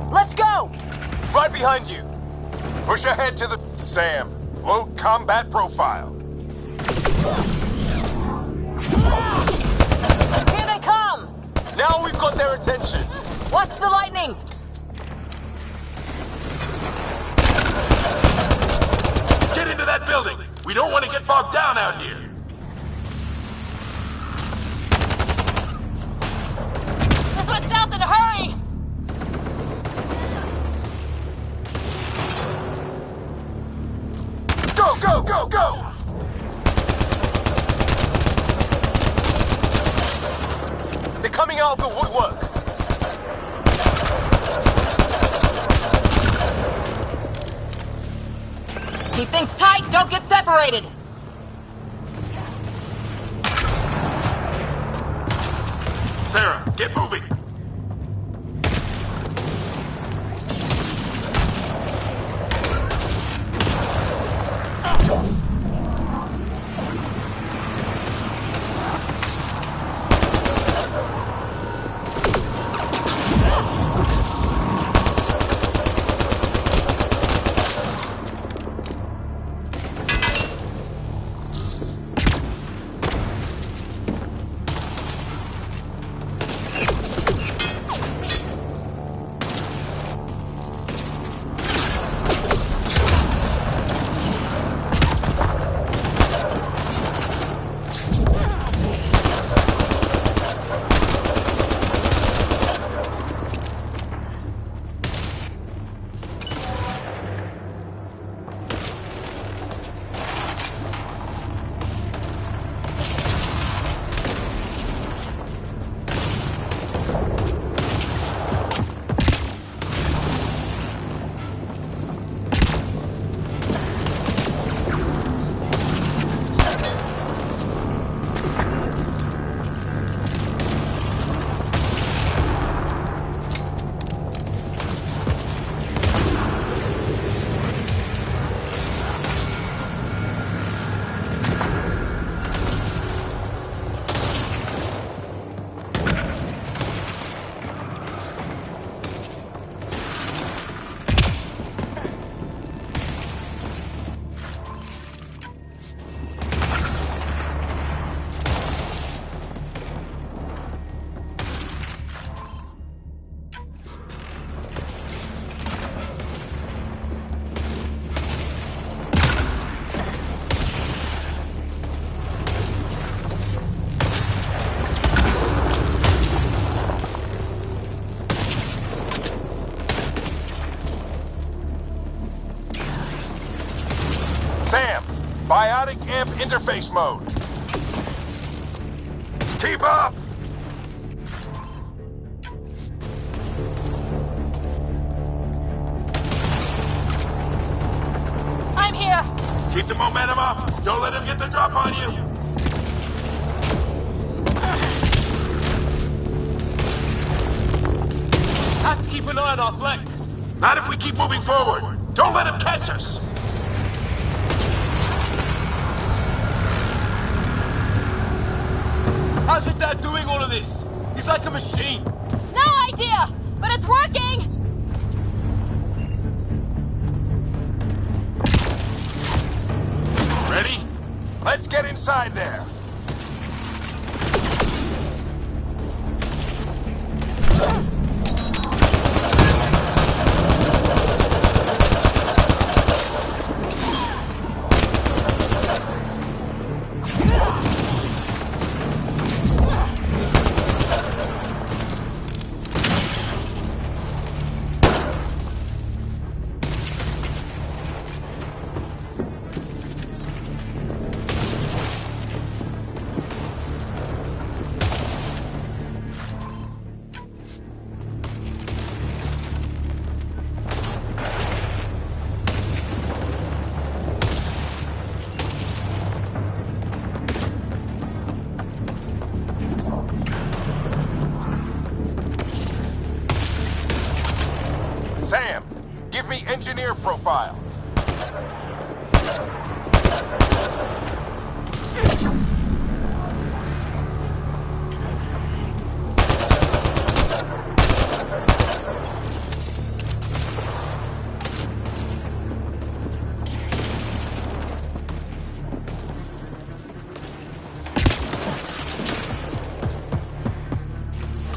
Let's go! Right behind you. Push ahead to the... Sam, load combat profile. Here they come! Now we've got their attention. Watch the lightning! Get into that building! We don't want to get bogged down out here! This went south in a hurry! Go, go, go, go! They're coming out of the woodwork. Keep things tight, don't get separated! Sarah, get moving! Biotic amp interface mode. Keep up! I'm here! Keep the momentum up! Don't let him get the drop on you! Have to keep an eye on our flank. Not if we keep moving forward. Don't let him catch us! How's your dad doing all of this? He's like a machine. No idea! But it's working! Ready? Let's get inside there. Sam, give me engineer profile.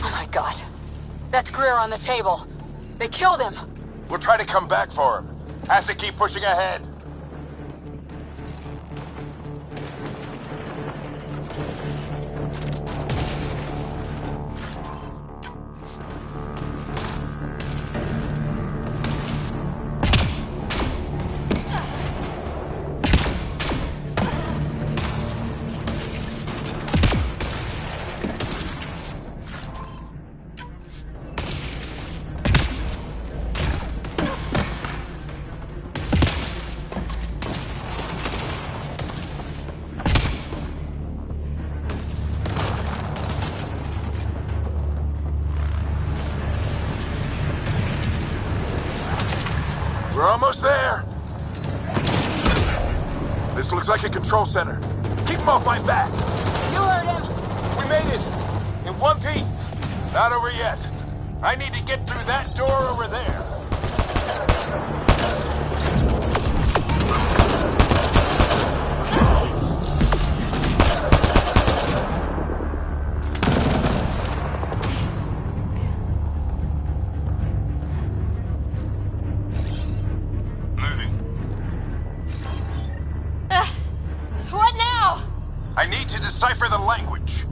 Oh my god. That's Greer on the table. They killed him. We'll try to come back for him. Have to keep pushing ahead. We're almost there. This looks like a control center. Keep him off my back. You heard him. We made it. In one piece. Not over yet. I need to get through that door over there. What now? I need to decipher the language.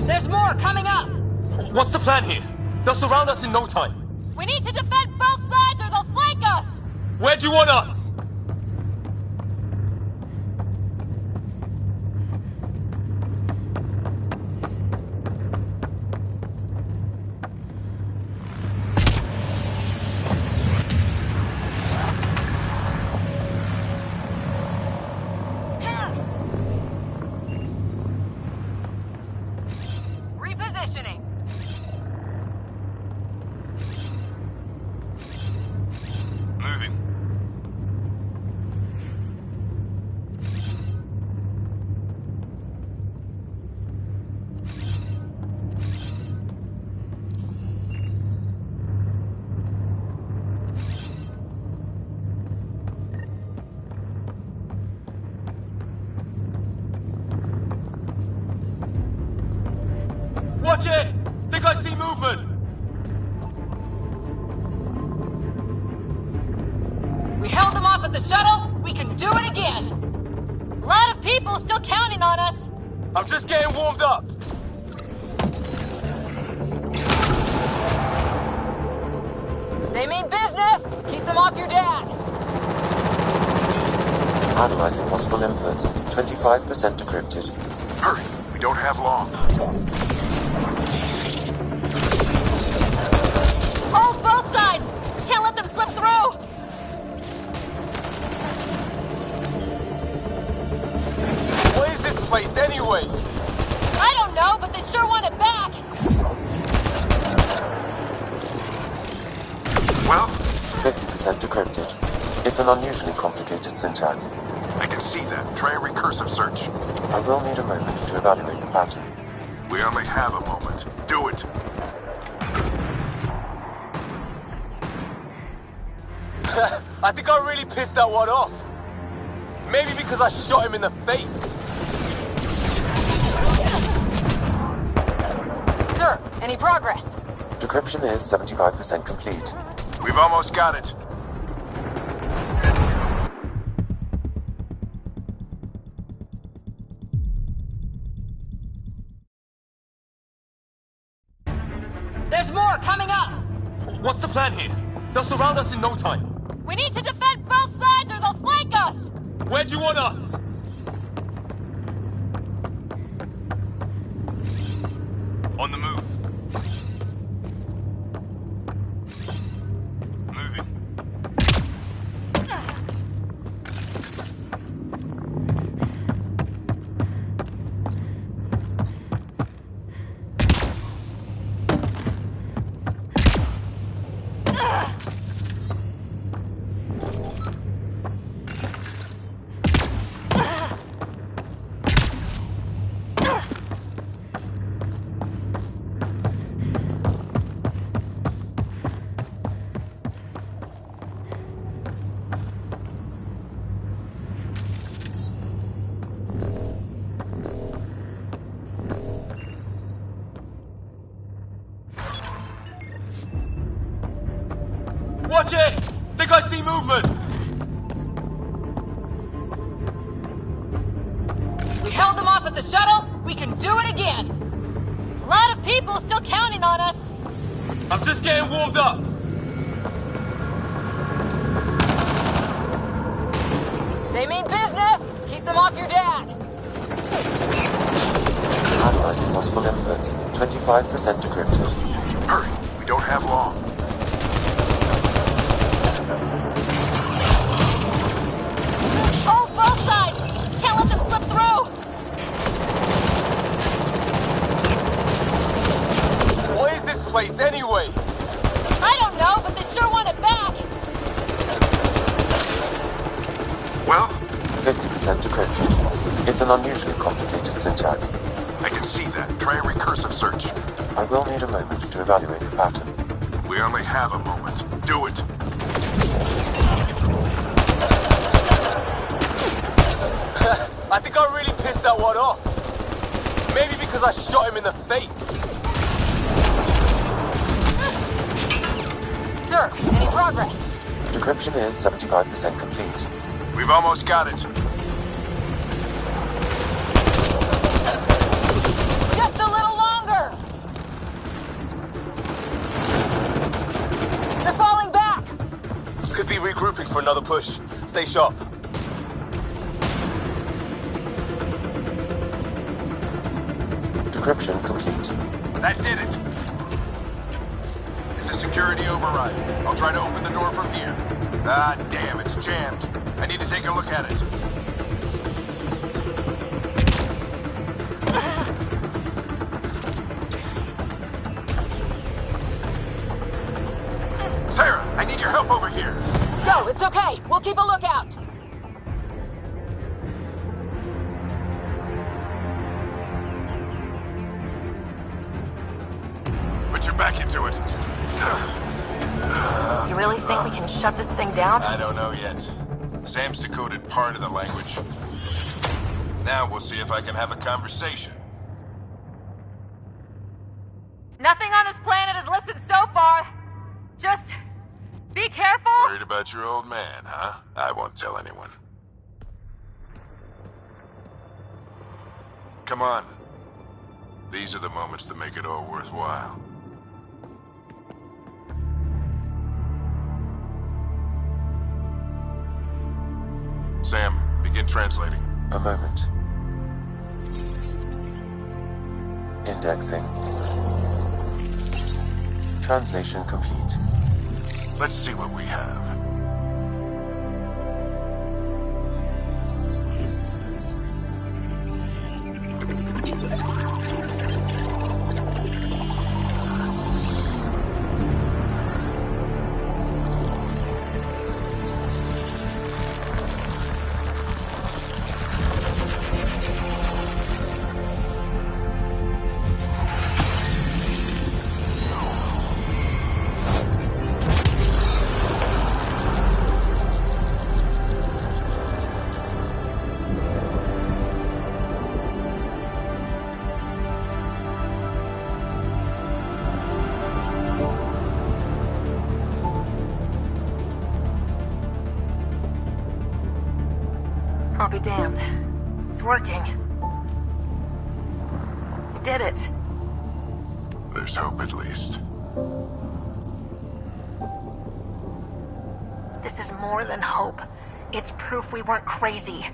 There's more coming up. What's the plan here? They'll surround us in no time. We need to defend both sides or they'll flank us. Where do you want us? Repositioning. Moving. Watch it! Think I see movement! We held them off at the shuttle. We can do it again. A lot of people still counting on us. I'm just getting warmed up. They mean business! Keep them off your dad! Analyzing possible inputs. 25% decrypted. Hurry, we don't have long. Hold both sides! Can't let them slip through! What is this place anyway? I don't know, but they sure want it back! Well? 50% decrypted. It's an unusually complicated syntax. I can see that. Try a recursive search. I will need a moment to evaluate the pattern. We only have a moment. Do it. I think I really pissed that one off. Maybe because I shot him in the face. Sir, any progress? Decryption is 75% complete. We've almost got it. There's more coming up! What's the plan here? They'll surround us in no time. We need to defend both sides or they'll flank us! Where do you want us? On the move. Moving. Watch it! Think I see movement! We held them off at the shuttle, we can do it again! A lot of people still counting on us! I'm just getting warmed up! They mean business! Keep them off your dad! Analyzing possible inputs. 25% decrypted. Hurry, we don't have long. Hold both sides! Can't let them slip through! What is this place anyway? I don't know, but they sure want it back! Well? 50% decrypted. It's an unusually complicated syntax. I can see that. Try a recursive search. I will need a moment to evaluate the pattern. We only have a moment. Do it. I think I really pissed that one off. Maybe because I shot him in the face. Sir, any progress? Decryption is 75% complete. We've almost got it. Just a little longer! They're falling back! Could be regrouping for another push. Stay sharp. Decryption complete. That did it. It's a security override. I'll try to open the door from here. Ah, damn, it's jammed. I need to take a look at it. Sarah, I need your help over here. Go, it's okay. We'll keep a lookout. Put your back into it. You really think we can shut this thing down? I don't know yet. Sam's decoded part of the language. Now we'll see if I can have a conversation. Nothing on this planet has listened so far. Just be careful. Worried about your old man, huh? I won't tell anyone. Come on. These are the moments that make it all worthwhile. Translating. A moment. Indexing. Translation complete. Let's see what we have. I'll be damned. It's working. You did it. There's hope at least. This is more than hope. It's proof we weren't crazy.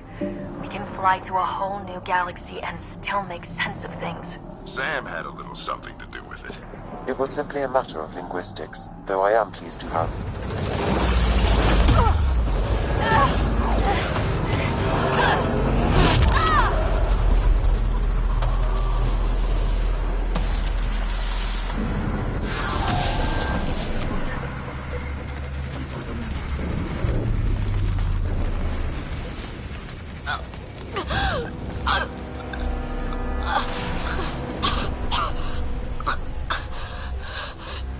We can fly to a whole new galaxy and still make sense of things. Sam had a little something to do with it. It was simply a matter of linguistics, though I am pleased to have.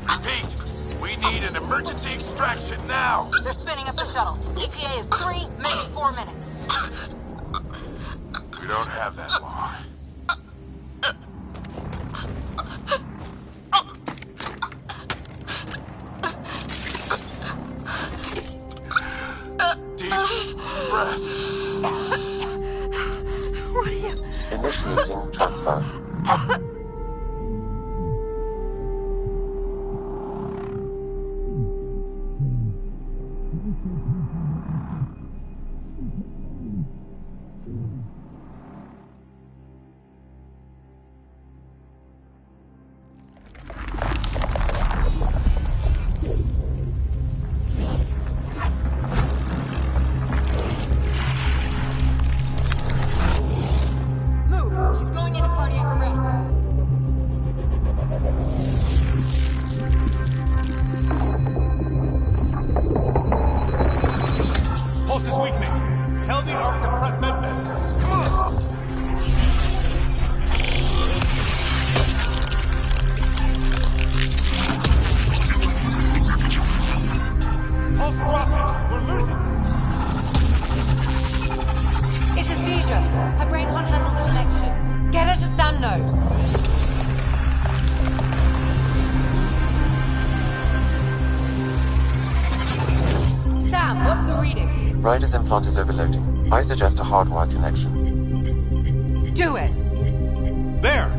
Repeat! We need an emergency extraction now! They're spinning up the shuttle. ETA is 3, maybe 4 minutes. We don't have that long. Deep breath. What are you... Initiating transfer. She's going into cardiac arrest. Pulse is weakening. Tell the Ark to prep medbay. Come on! Pulse dropping. We're losing. It's a seizure. Her brain can't handle the connection. Get her to Sam node. Sam, what's the reading? Ryder's implant is overloading. I suggest a hardwire connection. Do it! There!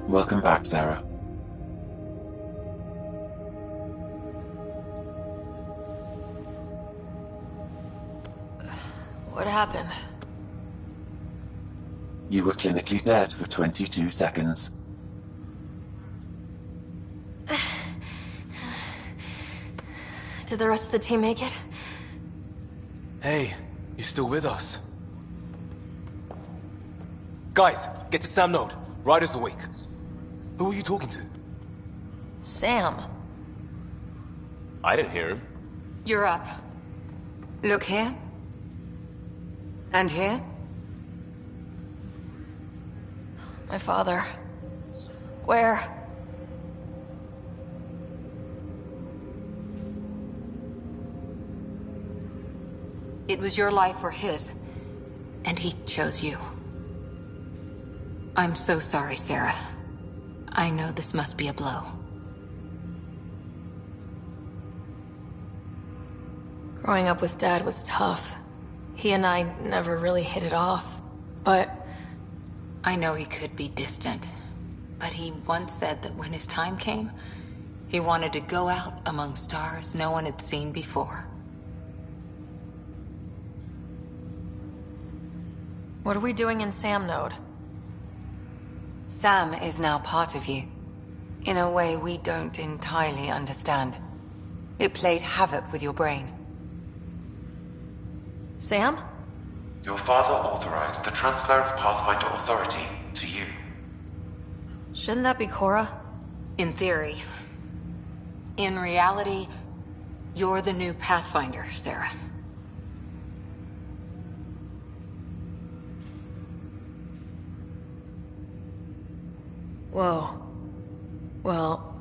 Welcome back, Sarah. What happened? You were clinically dead for 22 seconds. Did the rest of the team make it? Hey, you're still with us. Guys, get to Sam node. Ryder's awake. Who are you talking to? Sam. I didn't hear him. You're up. Look here. And here. My father. Where? It was your life or his, and he chose you. I'm so sorry, Sarah. I know this must be a blow. Growing up with Dad was tough. He and I never really hit it off, but... I know he could be distant, But he once said that when his time came, he wanted to go out among stars no one had seen before. What are we doing in Sam Node? Sam is now part of you, in a way we don't entirely understand. It played havoc with your brain. Sam? Your father authorized the transfer of Pathfinder authority to you. Shouldn't that be Cora? In theory. In reality, you're the new Pathfinder, Sarah. Whoa. Well,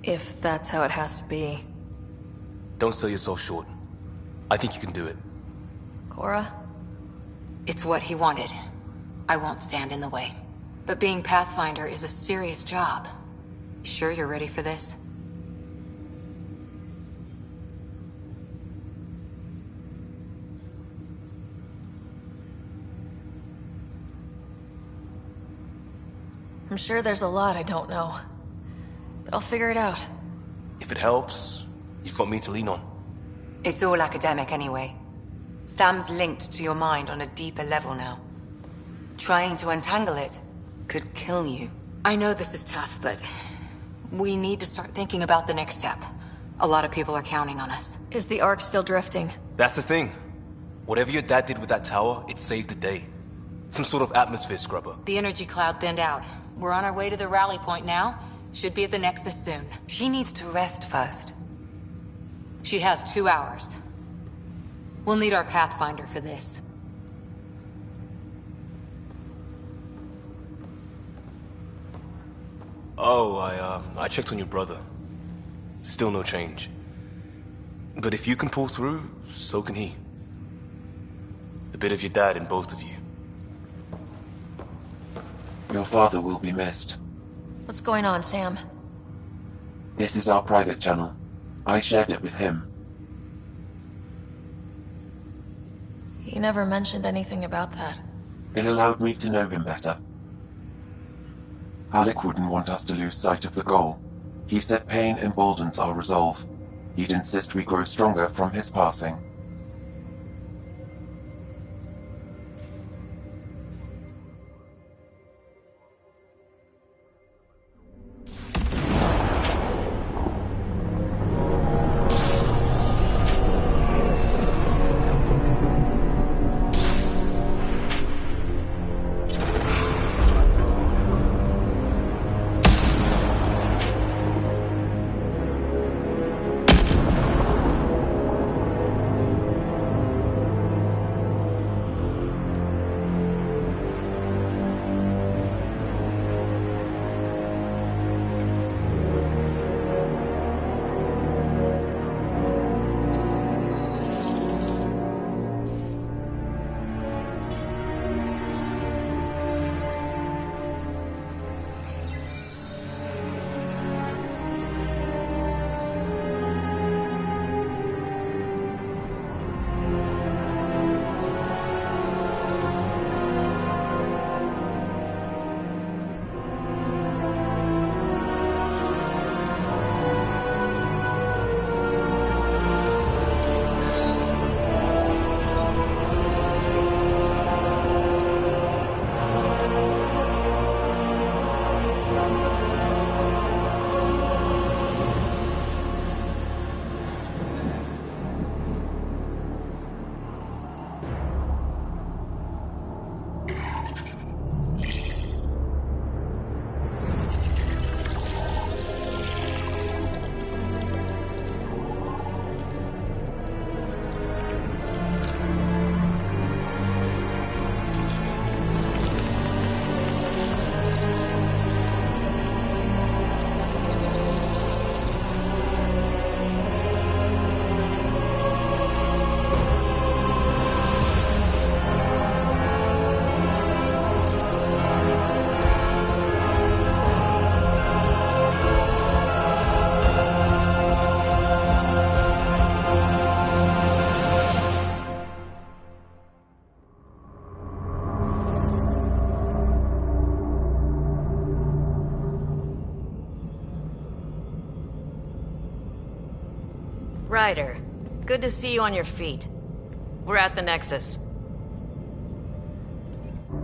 if that's how it has to be. Don't sell yourself short. I think you can do it. Cora? It's what he wanted. I won't stand in the way. But being Pathfinder is a serious job. Sure you're ready for this? I'm sure there's a lot I don't know. But I'll figure it out. If it helps, you've got me to lean on. It's all academic anyway. Sam's linked to your mind on a deeper level now. Trying to untangle it could kill you. I know this is tough, but we need to start thinking about the next step. A lot of people are counting on us. Is the Ark still drifting? That's the thing. Whatever your dad did with that tower, it saved the day. Some sort of atmosphere scrubber. The energy cloud thinned out. We're on our way to the rally point now. Should be at the Nexus soon. She needs to rest first. She has 2 hours. We'll need our Pathfinder for this. Oh, I checked on your brother. Still no change. But if you can pull through, so can he. A bit of your dad in both of you. Your father will be missed. What's going on, Sam? This is our private channel. I shared it with him. He never mentioned anything about that. It allowed me to know him better. Alec wouldn't want us to lose sight of the goal. He said pain emboldens our resolve. He'd insist we grow stronger from his passing. Ryder. Good to see you on your feet. We're at the Nexus.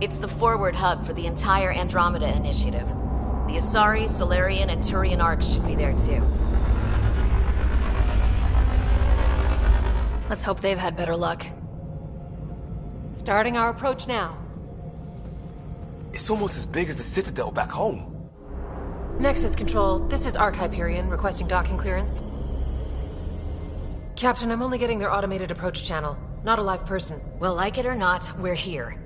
It's the forward hub for the entire Andromeda initiative. The Asari, Solarian, and Turian arcs should be there too. Let's hope they've had better luck. Starting our approach now. It's almost as big as the Citadel back home. Nexus Control, this is Arc Hyperion requesting docking clearance. Captain, I'm only getting their automated approach channel, not a live person. Well, like it or not, we're here.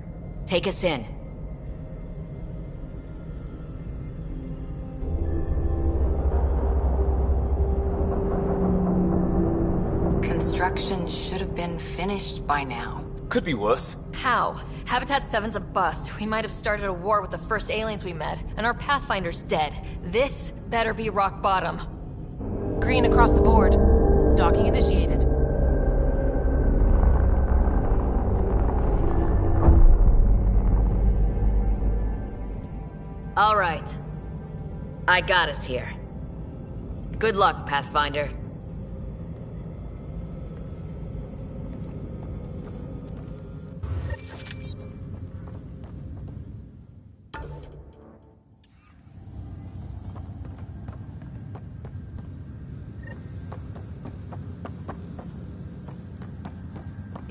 Take us in. Construction should have been finished by now. Could be worse. How? Habitat 7's a bust. We might have started a war with the first aliens we met, and our Pathfinder's dead. This better be rock bottom. Green across the board. Docking initiated. All right. I got us here. Good luck, Pathfinder.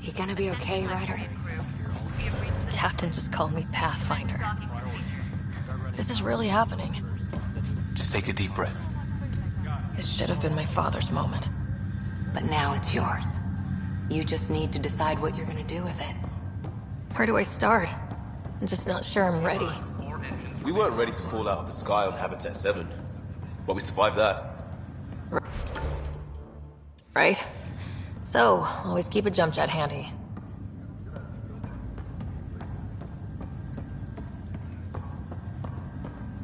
You gonna be okay, Ryder? Captain just called me Pathfinder. This is really happening. Just take a deep breath. This should have been my father's moment. But now it's yours. You just need to decide what you're gonna do with it. Where do I start? I'm just not sure I'm ready. We weren't ready to fall out of the sky on Habitat 7, but we survived that. Right? So, always keep a jump jet handy.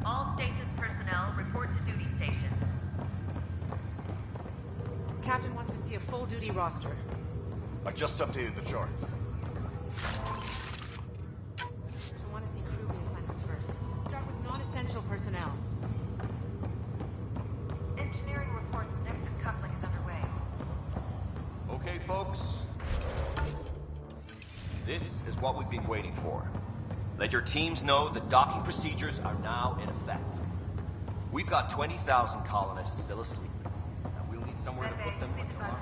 All stasis personnel report to duty stations. Captain wants to see a full-duty roster. I just updated the charts. I want to see crew reassignments first. Start with non-essential personnel. Engineering reports Nexus coupling is underway. Okay, folks. This is what we've been waiting for. Let your teams know that docking procedures are now in effect. We've got 20,000 colonists still asleep, and we'll need somewhere to put them when the alarm.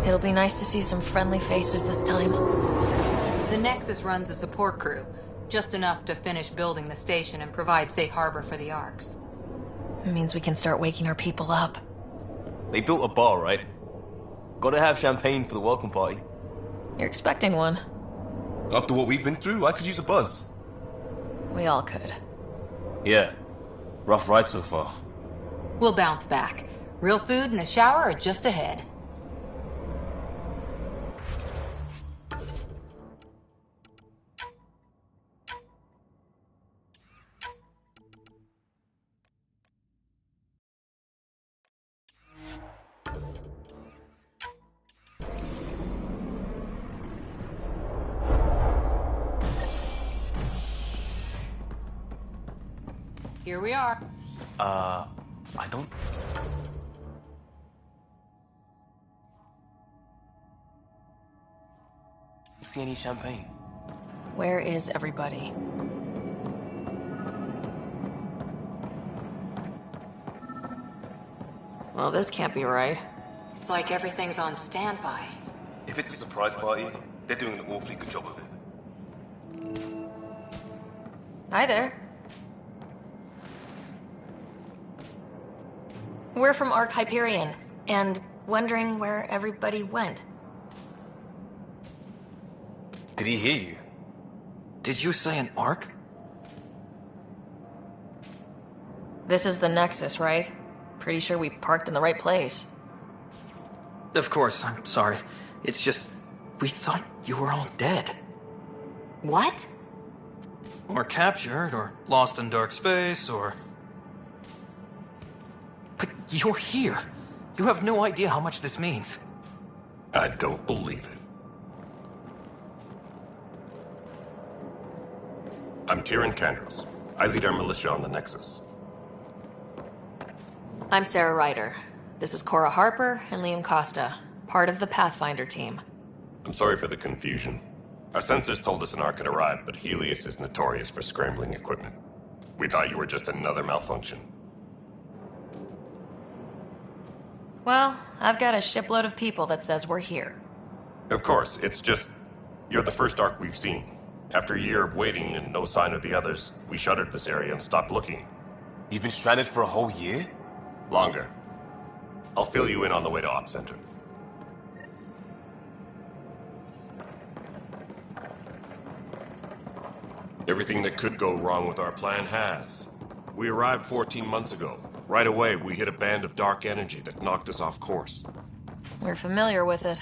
It'll be nice to see some friendly faces this time. The Nexus runs a support crew, just enough to finish building the station and provide safe harbor for the arcs. It means we can start waking our people up. They built a bar, right? Gotta have champagne for the welcome party. You're expecting one. After what we've been through, I could use a buzz. We all could. Yeah. Rough ride so far. We'll bounce back. Real food and a shower are just ahead. Here we are. I don't... see any champagne. Where is everybody? Well, this can't be right. It's like everything's on standby. If it's a surprise party, they're doing an awfully good job of it. Hi there. We're from Arc Hyperion, and wondering where everybody went. Did he hear you? Did you say an arc? This is the Nexus, right? Pretty sure we parked in the right place. Of course, I'm sorry. It's just, we thought you were all dead. What? Or captured, or lost in dark space, or... But you're here. You have no idea how much this means. I don't believe it. I'm Tyrion Kandros. I lead our militia on the Nexus. I'm Sarah Ryder. This is Cora Harper and Liam Costa, part of the Pathfinder team. I'm sorry for the confusion. Our sensors told us an Ark had arrived, but Helios is notorious for scrambling equipment. We thought you were just another malfunction. Well, I've got a shipload of people that says we're here. Of course, it's just... you're the first Ark we've seen. After a year of waiting and no sign of the others, we shuttered this area and stopped looking. You've been stranded for a whole year? Longer. I'll fill you in on the way to Op Center. Everything that could go wrong with our plan has. We arrived 14 months ago. Right away, we hit a band of dark energy that knocked us off course. We're familiar with it.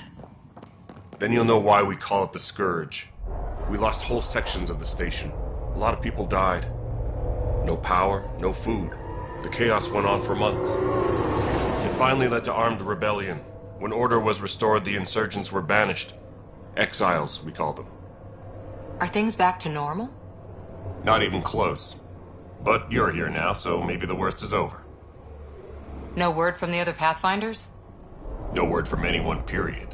Then you'll know why we call it the Scourge. We lost whole sections of the station. A lot of people died. No power, no food. The chaos went on for months. It finally led to armed rebellion. When order was restored, the insurgents were banished. Exiles, we call them. Are things back to normal? Not even close. But you're here now, so maybe the worst is over. No word from the other Pathfinders? No word from anyone, period.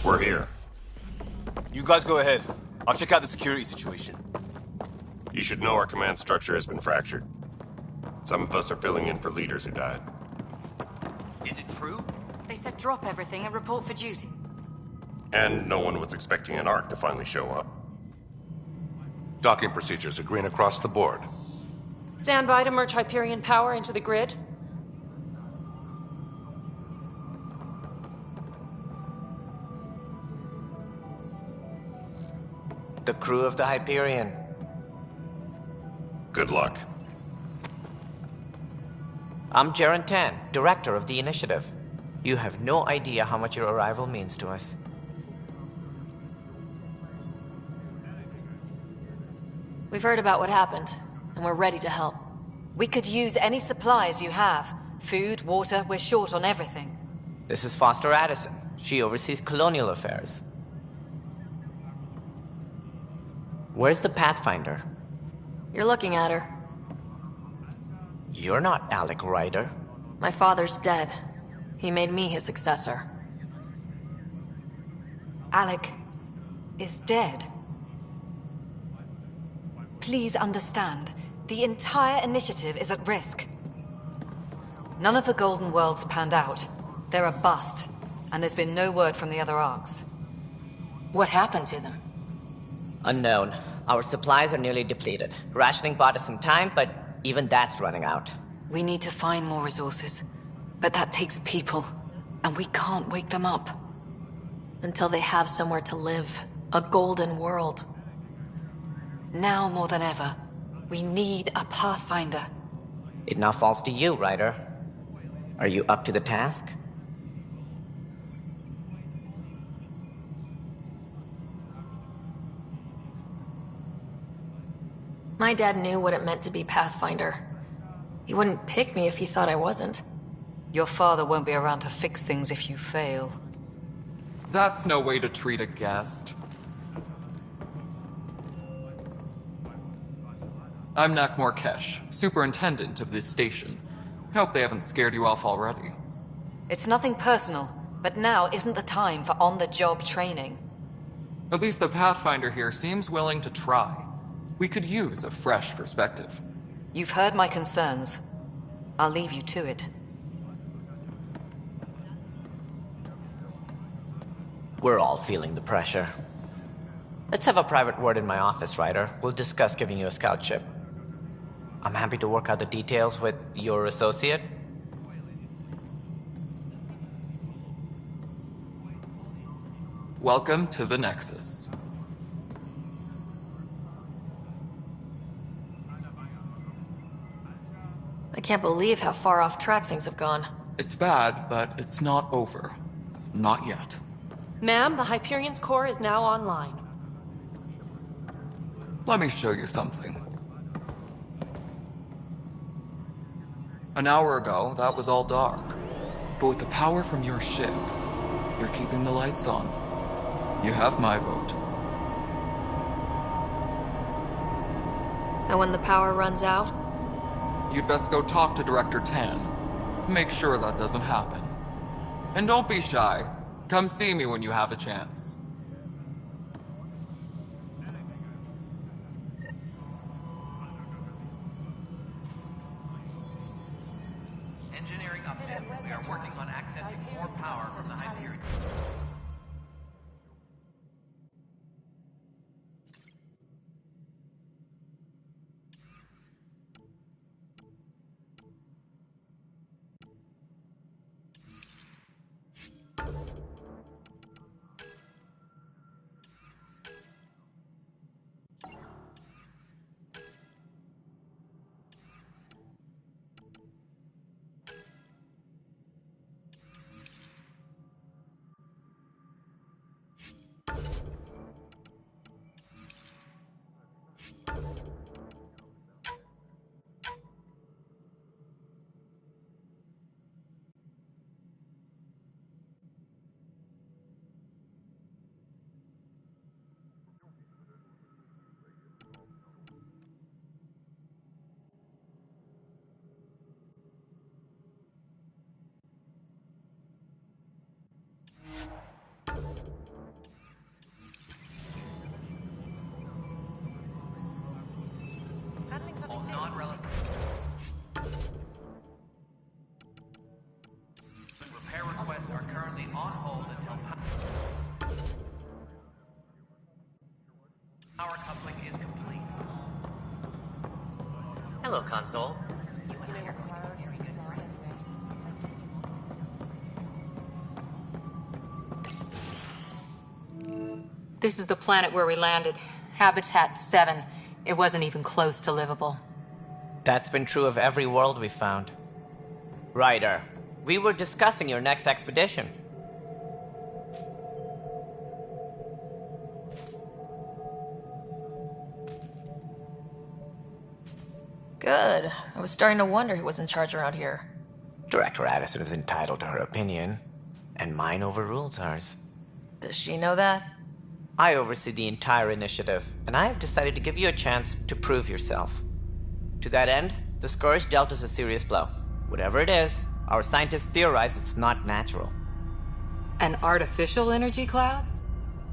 We're here. You guys go ahead. I'll check out the security situation. You should know our command structure has been fractured. Some of us are filling in for leaders who died. Is it true? They said drop everything and report for duty. And no one was expecting an Ark to finally show up. Docking procedures are green across the board. Stand by to merge Hyperion power into the grid. The crew of the Hyperion. Good luck. I'm Jaren Tan, director of the initiative. You have no idea how much your arrival means to us. We've heard about what happened, and we're ready to help. We could use any supplies you have. Food, water, we're short on everything. This is Foster Addison. She oversees colonial affairs. Where's the Pathfinder? You're looking at her. You're not Alec Ryder. My father's dead. He made me his successor. Alec is dead. Please understand, the entire initiative is at risk. None of the Golden Worlds panned out. They're a bust, and there's been no word from the other Arks. What happened to them? Unknown. Our supplies are nearly depleted. Rationing bought us some time, but even that's running out. We need to find more resources, but that takes people, and we can't wake them up. Until they have somewhere to live. A golden world. Now more than ever, we need a Pathfinder. It now falls to you, Ryder. Are you up to the task? My dad knew what it meant to be Pathfinder. He wouldn't pick me if he thought I wasn't. Your father won't be around to fix things if you fail. That's no way to treat a guest. I'm Nak Morkesh, superintendent of this station. Hope they haven't scared you off already. It's nothing personal, but now isn't the time for on-the-job training. At least the Pathfinder here seems willing to try. We could use a fresh perspective. You've heard my concerns. I'll leave you to it. We're all feeling the pressure. Let's have a private word in my office, Ryder. We'll discuss giving you a scout ship. I'm happy to work out the details with your associate. Welcome to the Nexus. I can't believe how far off track things have gone. It's bad, but it's not over. Not yet. Ma'am, the Hyperion's core is now online. Let me show you something. An hour ago, that was all dark. But with the power from your ship, you're keeping the lights on. You have my vote. And when the power runs out? You'd best go talk to Director Tan. Make sure that doesn't happen. And don't be shy. Come see me when you have a chance. Engineering update. We are working on accessing more power from the Hyperion. Repair requests are currently on hold until power coupling is complete. Hello, console. This is the planet where we landed. Habitat 7. It wasn't even close to livable. That's been true of every world we found. Ryder, we were discussing your next expedition. Good. I was starting to wonder who was in charge around here. Director Addison is entitled to her opinion, and mine overrules hers. Does she know that? I oversee the entire initiative, and I have decided to give you a chance to prove yourself. To that end, the Scourge dealt us a serious blow. Whatever it is, our scientists theorize it's not natural. An artificial energy cloud?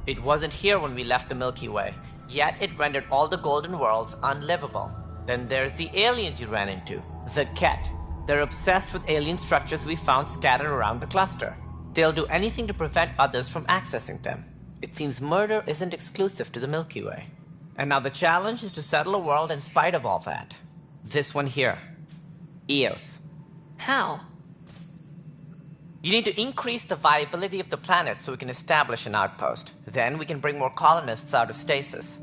It wasn't here when we left the Milky Way, yet it rendered all the golden worlds unlivable. Then there's the aliens you ran into, the Ket. They're obsessed with alien structures we found scattered around the cluster. They'll do anything to prevent others from accessing them. It seems murder isn't exclusive to the Milky Way. And now the challenge is to settle a world in spite of all that. This one here. Eos. How? You need to increase the viability of the planet so we can establish an outpost. Then we can bring more colonists out of stasis.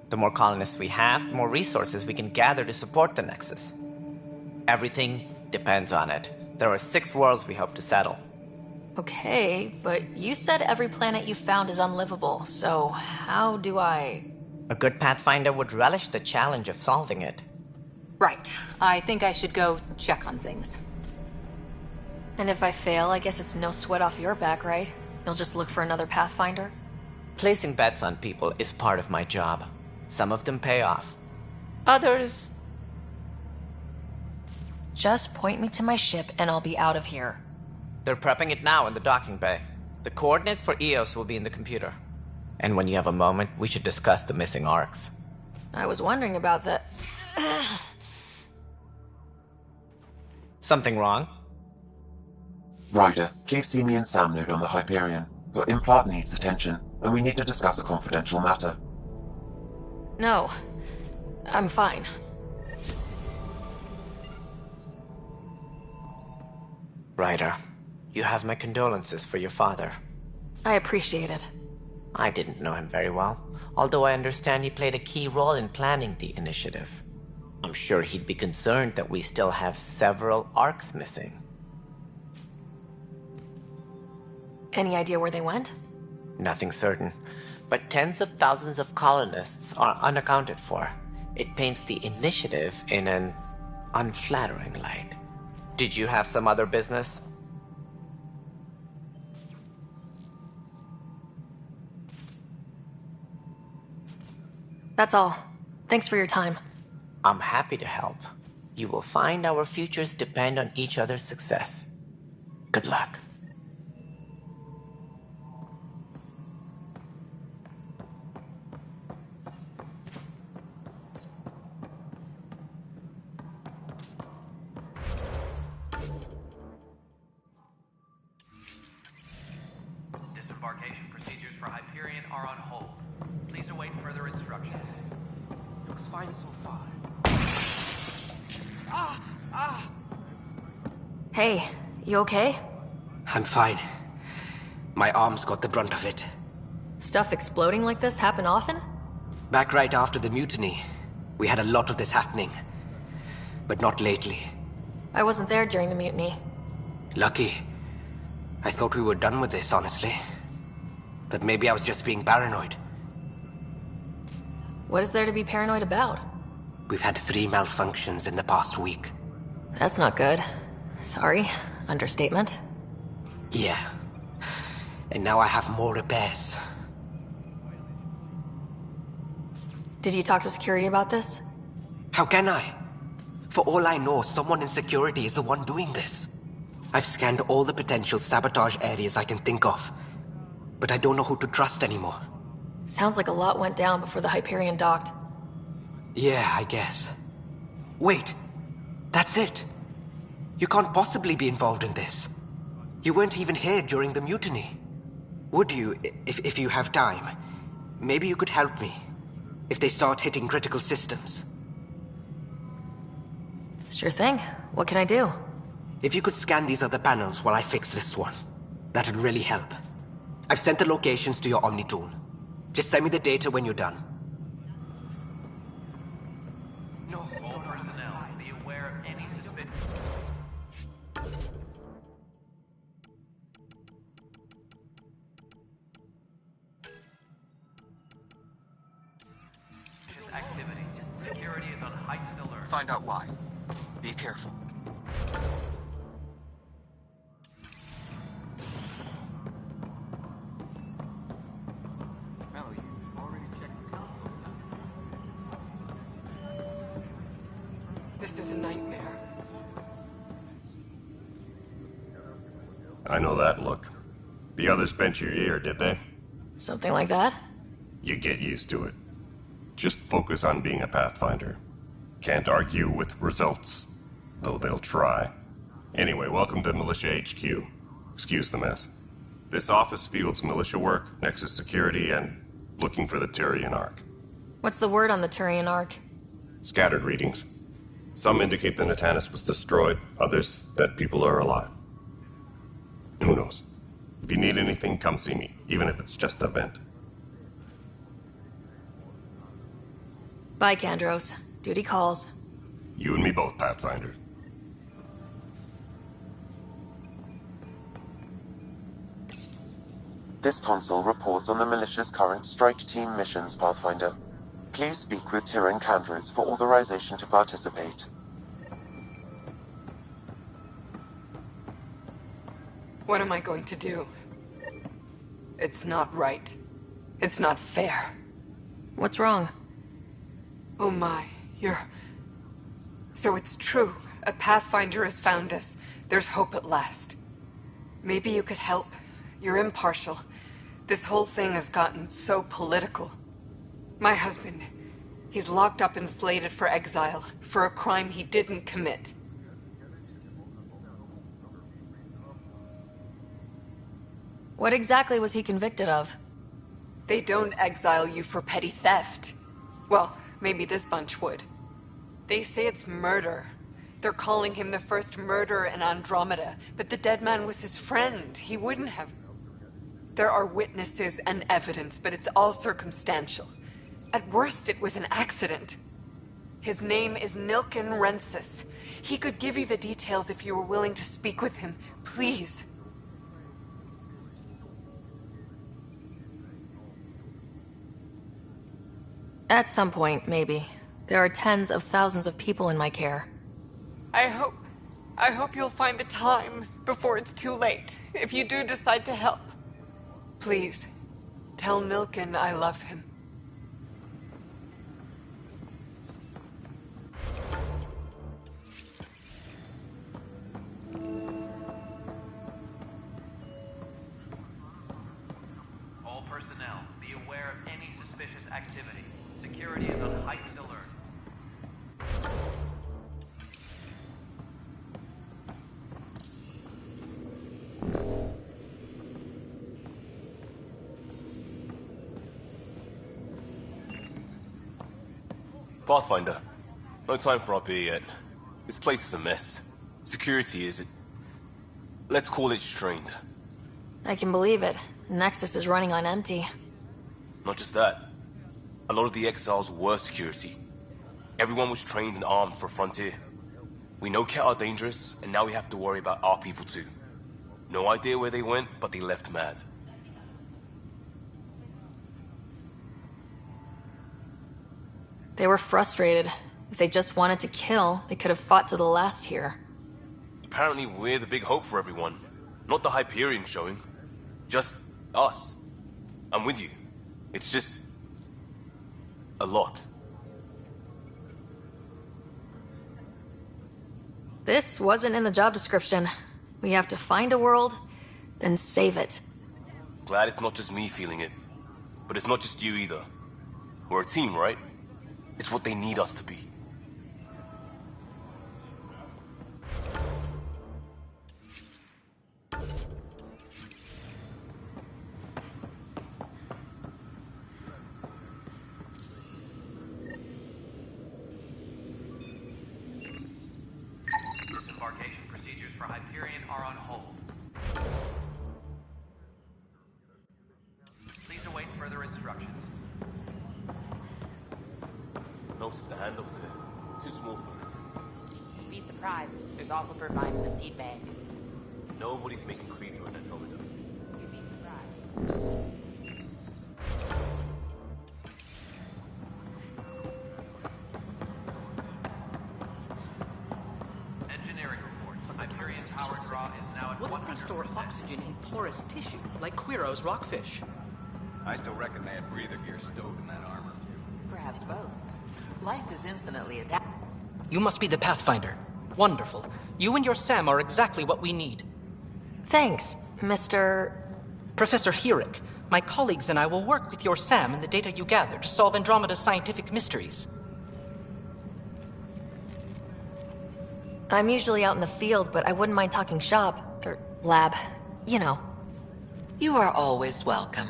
The more colonists we have, the more resources we can gather to support the Nexus. Everything depends on it. There are 6 worlds we hope to settle. Okay, but you said every planet you found is unlivable, so how do I... A good Pathfinder would relish the challenge of solving it. Right. I think I should go check on things. And if I fail, I guess it's no sweat off your back, right? You'll just look for another Pathfinder? Placing bets on people is part of my job. Some of them pay off. Others... Just point me to my ship and I'll be out of here. They're prepping it now in the docking bay. The coordinates for Eos will be in the computer. And when you have a moment, we should discuss the missing arcs. I was wondering about that. Something wrong? Ryder, Casey and Sam node on the Hyperion. Your implant needs attention, and we need to discuss a confidential matter. No. I'm fine. Ryder, you have my condolences for your father. I appreciate it. I didn't know him very well, although I understand he played a key role in planning the initiative. I'm sure he'd be concerned that we still have several arcs missing. Any idea where they went? Nothing certain, but tens of thousands of colonists are unaccounted for. It paints the initiative in an unflattering light. Did you have some other business? That's all. Thanks for your time. I'm happy to help. You will find our futures depend on each other's success. Good luck. Disembarkation procedures for Hyperion are on hold. Please await further instructions. Looks fine so far. Hey, you okay? I'm fine. My arms got the brunt of it. Stuff exploding like this happen often? Back right after the mutiny, we had a lot of this happening. But not lately. I wasn't there during the mutiny. Lucky. I thought we were done with this, honestly. That maybe I was just being paranoid. What is there to be paranoid about? We've had 3 malfunctions in the past week. That's not good. Sorry. Understatement. Yeah. And now I have more repairs. Did you talk to security about this? How can I? For all I know, someone in security is the one doing this. I've scanned all the potential sabotage areas I can think of. But I don't know who to trust anymore. Sounds like a lot went down before the Hyperion docked. Yeah, I guess. Wait. That's it. You can't possibly be involved in this. You weren't even here during the mutiny. Would you, if you have time? Maybe you could help me. If they start hitting critical systems. Sure thing. What can I do? If you could scan these other panels while I fix this one, that'd really help. I've sent the locations to your Omni tool. Just send me the data when you're done. All personnel, be aware of any suspicion. Activity. Security is on heightened alert. Find out why. Be careful. This is a nightmare. I know that look. The others bent your ear, did they? Something like that? You get used to it. Just focus on being a Pathfinder. Can't argue with results, though they'll try. Anyway, welcome to Militia HQ. Excuse the mess. This office fields militia work, Nexus security, and looking for the Turian Ark. What's the word on the Turian Ark? Scattered readings. Some indicate the Natanus was destroyed, others that people are alive. Who knows? If you need anything, come see me, even if it's just a vent. Bye, Kandros. Duty calls. You and me both, Pathfinder. This console reports on the militia's current strike team missions, Pathfinder. Please speak with Tyrion Kandros for authorization to participate. What am I going to do? It's not right. It's not fair. What's wrong? Oh my, So it's true. A Pathfinder has found us. There's hope at last. Maybe you could help. You're impartial. This whole thing has gotten so political. My husband, he's locked up and slated for exile for a crime he didn't commit. What exactly was he convicted of? They don't exile you for petty theft. Well, maybe this bunch would. They say it's murder. They're calling him the first murderer in Andromeda, but the dead man was his friend. He wouldn't have. There are witnesses and evidence, but it's all circumstantial. At worst, it was an accident. His name is Nilken Rensis. He could give you the details if you were willing to speak with him. Please. At some point, maybe. There are tens of thousands of people in my care. I hope you'll find the time before it's too late, if you do decide to help. Please, tell Nilken I love him. personnel, be aware of any suspicious activity. Security is on heightened alert. Pathfinder, no time for our beer yet. This place is a mess. Security is... let's call it strained. I can believe it. Nexus is running on empty. Not just that. A lot of the exiles were security. Everyone was trained and armed for Frontier. We know Ket are dangerous, and now we have to worry about our people too. No idea where they went, but they left mad. They were frustrated. If they just wanted to kill, they could have fought to the last here. Apparently we're the big hope for everyone. Not the Hyperion showing. Just us. I'm with you. It's just... a lot. This wasn't in the job description. We have to find a world, then save it. Glad it's not just me feeling it. But it's not just you either. We're a team, right? It's what they need us to be. Disembarkation procedures for Hyperion are on hold. Please await further instructions. No stand up there. Too small for missions. Be surprised. There's also provided the seed bag. Nobody's making creepy on Andromeda. You'd be surprised. Engineering reports. Hyperion power draw is now at 100%. What if they store oxygen in porous tissue, like Quiro's rockfish? I still reckon they had breather gear stowed in that armor. Perhaps both. Life is infinitely adaptable. You must be the Pathfinder. Wonderful. You and your Sam are exactly what we need. Thanks, Mr. Professor Herrick. My colleagues and I will work with your Sam and the data you gather to solve Andromeda's scientific mysteries. I'm usually out in the field, but I wouldn't mind talking shop, or lab, you know. You are always welcome.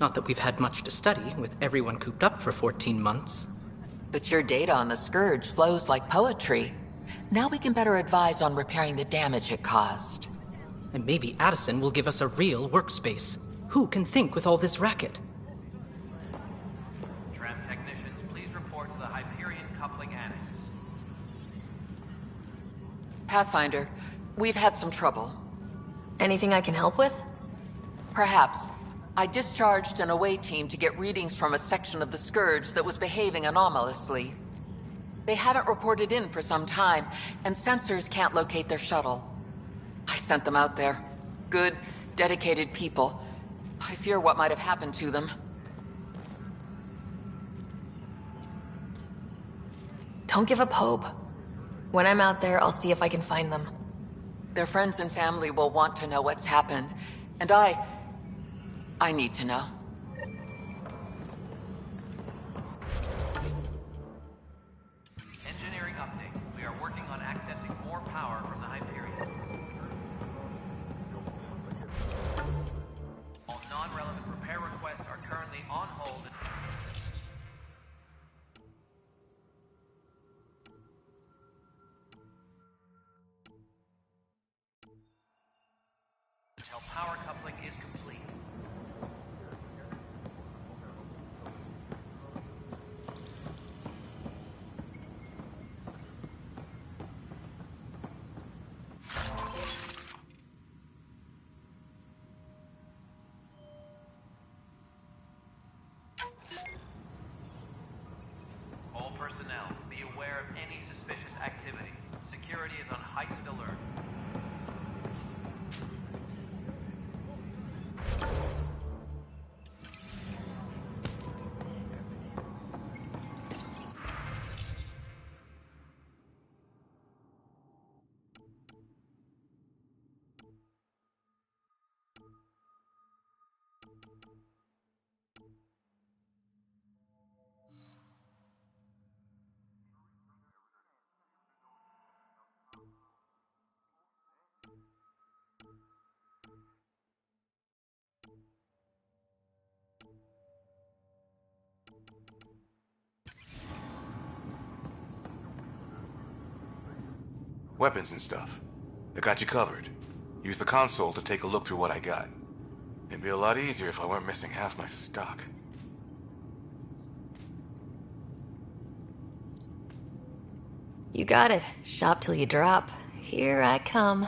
Not that we've had much to study, with everyone cooped up for 14 months. But your data on the Scourge flows like poetry. Now we can better advise on repairing the damage it caused. And maybe Addison will give us a real workspace. Who can think with all this racket? Tram technicians, please report to the Hyperion coupling annex. Pathfinder, we've had some trouble. Anything I can help with? Perhaps. I discharged an away team to get readings from a section of the Scourge that was behaving anomalously. They haven't reported in for some time, and sensors can't locate their shuttle. I sent them out there. Good, dedicated people. I fear what might have happened to them. Don't give up hope. When I'm out there, I'll see if I can find them. Their friends and family will want to know what's happened, and I need to know. Engineering update. We are working on accessing more power from the Hyperion. All non-relevant repair requests are currently on hold. Until power coupling is complete. All personnel, be aware of any suspicious activity. Security is on heightened alert. Weapons and stuff. I got you covered. Use the console to take a look through what I got. It'd be a lot easier if I weren't missing half my stock. You got it. Shop till you drop. Here I come.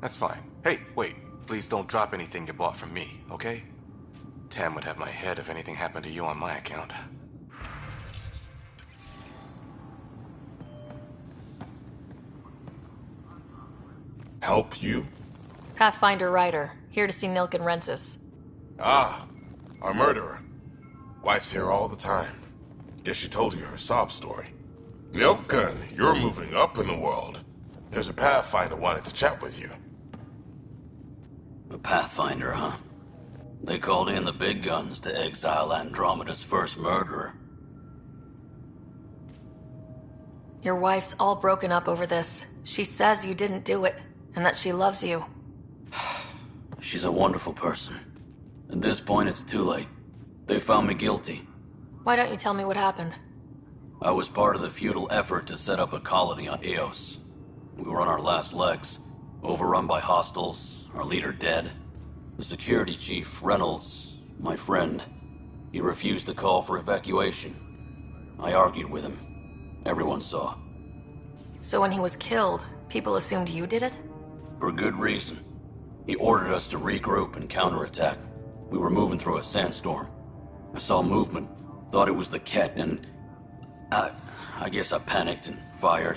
That's fine. Hey, wait. Please don't drop anything you bought from me, okay? Tam would have my head if anything happened to you on my account. Help you? Pathfinder Ryder, here to see Nilk and Rensis. Ah, our murderer. Wife's here all the time. Guess she told you her sob story. Nilkan, you're moving up in the world. There's a Pathfinder wanted to chat with you. A Pathfinder, huh? They called in the big guns to exile Andromeda's first murderer. Your wife's all broken up over this. She says you didn't do it, and that she loves you. She's a wonderful person. At this point, it's too late. They found me guilty. Why don't you tell me what happened? I was part of the futile effort to set up a colony on Eos. We were on our last legs, overrun by hostiles, our leader dead. The security chief, Reynolds, my friend, he refused to call for evacuation. I argued with him. Everyone saw. So when he was killed, people assumed you did it? For good reason. He ordered us to regroup and counterattack. We were moving through a sandstorm. I saw movement, thought it was the Ket, and I guess I panicked and fired.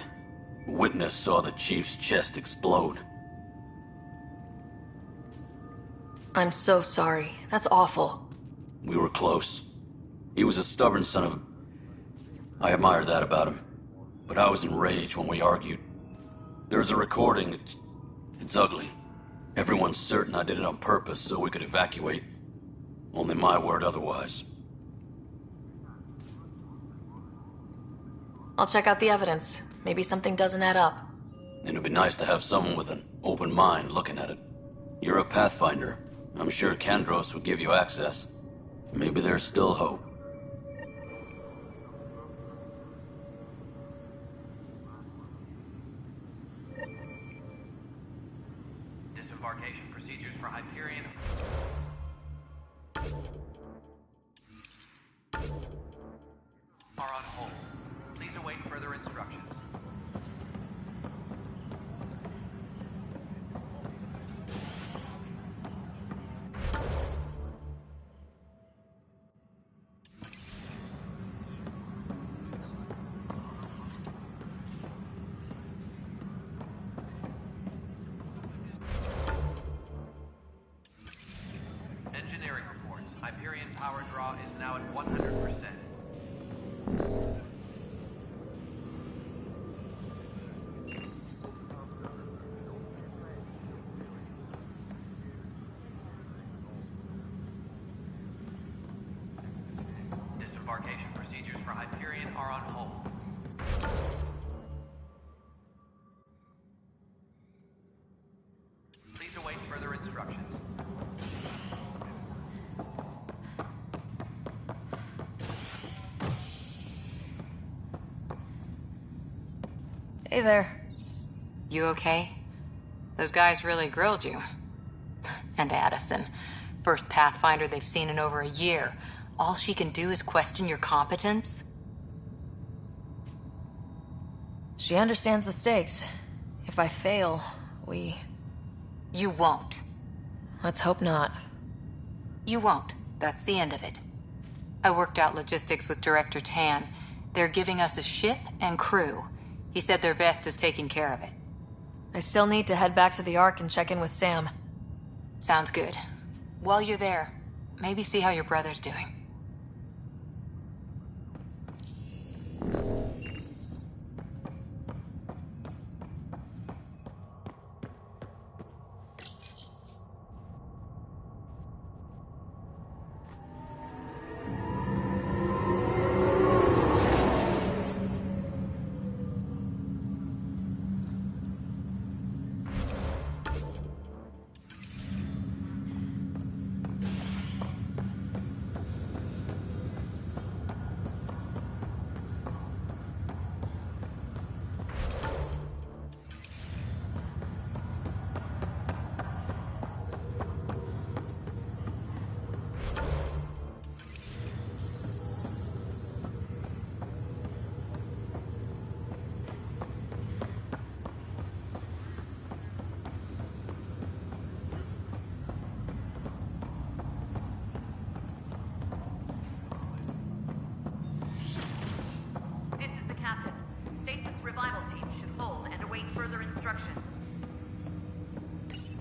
A witness saw the chief's chest explode. I'm so sorry. That's awful. We were close. He was a stubborn son of a... I admired that about him. But I was enraged when we argued. There's a recording. It's ugly. Everyone's certain I did it on purpose so we could evacuate. Only my word otherwise. I'll check out the evidence. Maybe something doesn't add up. It'd be nice to have someone with an open mind looking at it. You're a Pathfinder. I'm sure Kandros would give you access. Maybe there's still hope. Disembarkation procedures for Hyperion are on hold. Please await further instructions. Engineering reports. Hyperion power draw is now at 100%. Disembarkation procedures for Hyperion are on hold. Please await further instructions. Hey there. You okay? Those guys really grilled you. And Addison. First Pathfinder they've seen in over a year. All she can do is question your competence? She understands the stakes. If I fail, we... You won't. Let's hope not. You won't. That's the end of it. I worked out logistics with Director Tan. They're giving us a ship and crew. He said their best is taking care of it. I still need to head back to the Ark and check in with Sam. Sounds good. While you're there, maybe see how your brother's doing.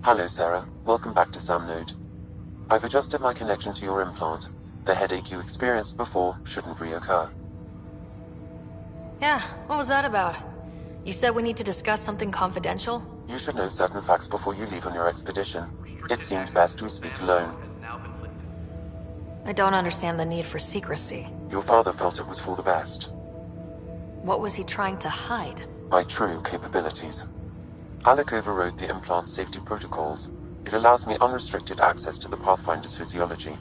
Hello, Sarah. Welcome back to Sam Node. I've adjusted my connection to your implant. The headache you experienced before shouldn't reoccur. Yeah, what was that about? You said we need to discuss something confidential? You should know certain facts before you leave on your expedition. It seemed best we speak alone. I don't understand the need for secrecy. Your father felt it was for the best. What was he trying to hide? My true capabilities. Alec overrode the implant's safety protocols. It allows me unrestricted access to the Pathfinder's physiology.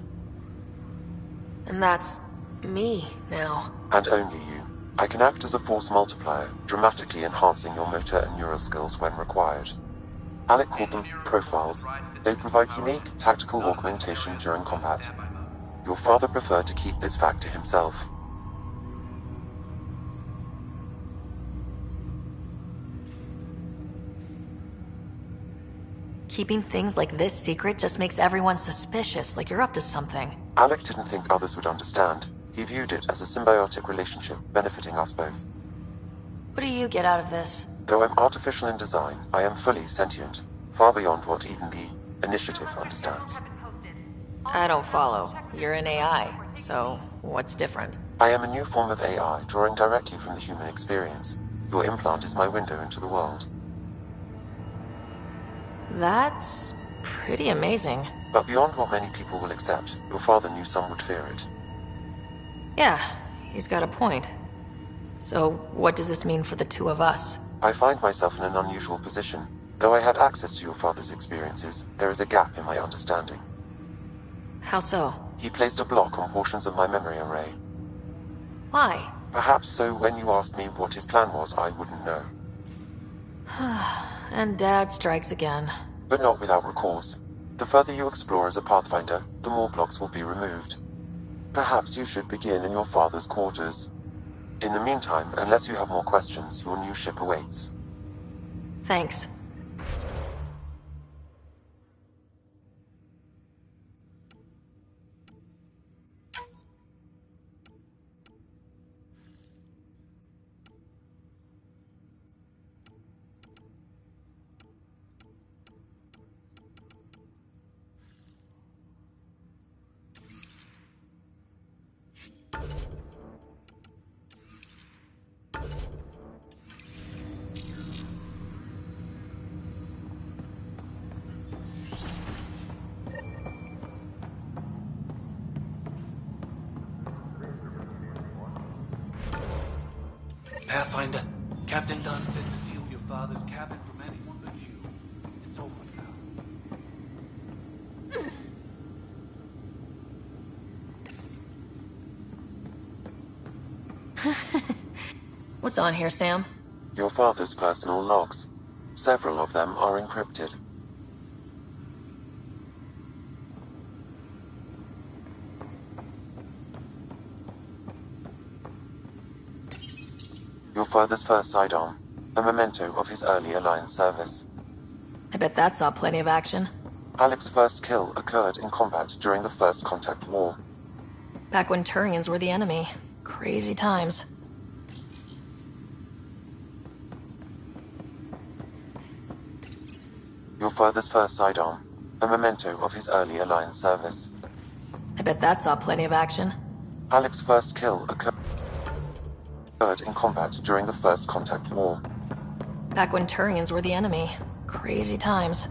And that's me now. And only you. I can act as a force multiplier, dramatically enhancing your motor and neural skills when required. Alec called them profiles. They provide unique tactical augmentation during combat. Your father preferred to keep this fact to himself. Keeping things like this secret just makes everyone suspicious, like you're up to something. Alec didn't think others would understand. He viewed it as a symbiotic relationship, benefiting us both. What do you get out of this? Though I'm artificial in design, I am fully sentient, far beyond what even the Initiative understands. I don't follow. You're an AI, so what's different? I am a new form of AI, drawing directly from the human experience. Your implant is my window into the world. That's pretty amazing. But beyond what many people will accept, your father knew some would fear it. Yeah, he's got a point. So, what does this mean for the two of us? I find myself in an unusual position. Though I had access to your father's experiences, there is a gap in my understanding. How so? He placed a block on portions of my memory array. Why? Perhaps so when you asked me what his plan was, I wouldn't know. And Dad strikes again. But not without recourse. The further you explore as a Pathfinder, the more blocks will be removed. Perhaps you should begin in your father's quarters. In the meantime, unless you have more questions, your new ship awaits. Thanks. Pathfinder, Captain Dunn. Conceal your father's cabin from anyone but you. It's over now. What's on here, Sam? Your father's personal logs. Several of them are encrypted. Your father's first sidearm, a memento of his early Alliance service. I bet that saw plenty of action. Alec's first kill occurred in combat during the First Contact War. Back when Turians were the enemy. Crazy times. Your father's first sidearm, a memento of his early Alliance service. I bet that saw plenty of action. Alec's first kill occurred in combat during the First Contact War. Back when Turians were the enemy. Crazy times.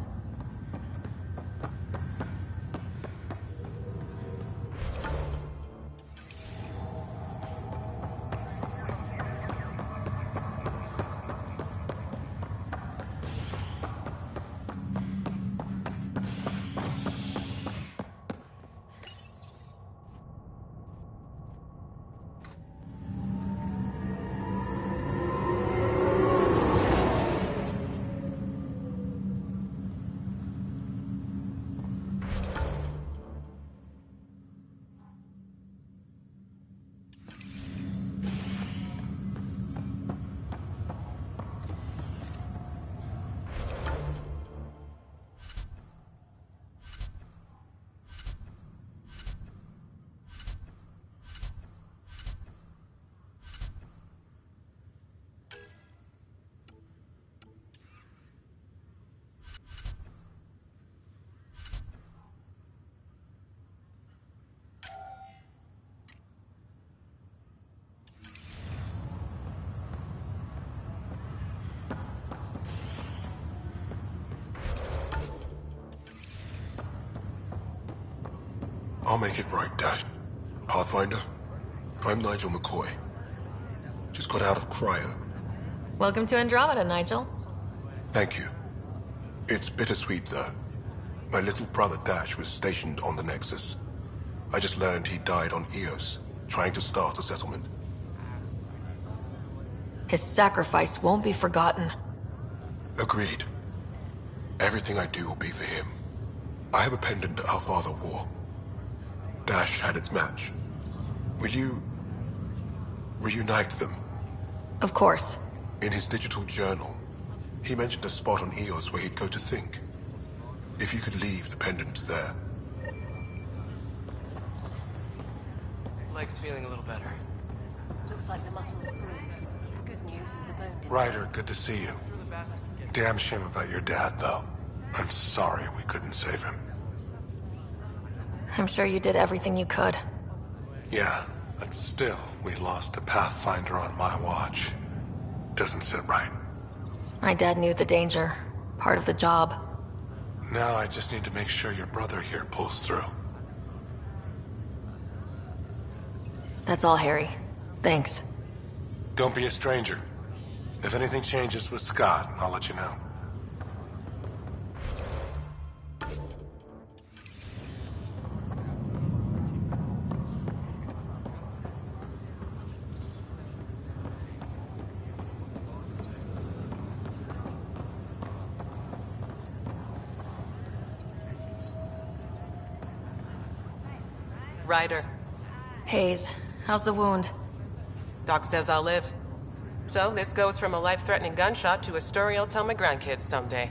I'll make it right, Dash. Pathfinder, I'm Nigel McCoy. Just got out of cryo. Welcome to Andromeda, Nigel. Thank you. It's bittersweet, though. My little brother Dash was stationed on the Nexus. I just learned he died on Eos, trying to start a settlement. His sacrifice won't be forgotten. Agreed. Everything I do will be for him. I have a pendant our father wore. Dash had its match. Will you reunite them? Of course. In his digital journal, he mentioned a spot on Eos where he'd go to think. If you could leave the pendant there. Leg's feeling a little better. Looks like the muscle's bruised. Good news is the bone didn't... Ryder, good to see you. Damn shame about your dad, though. I'm sorry we couldn't save him. I'm sure you did everything you could. Yeah, but still, we lost a Pathfinder on my watch. Doesn't sit right. My dad knew the danger. Part of the job. Now I just need to make sure your brother here pulls through. That's all, Harry. Thanks. Don't be a stranger. If anything changes with Scott, I'll let you know. Ryder. Hayes, how's the wound? Doc says I'll live. So this goes from a life-threatening gunshot to a story I'll tell my grandkids someday.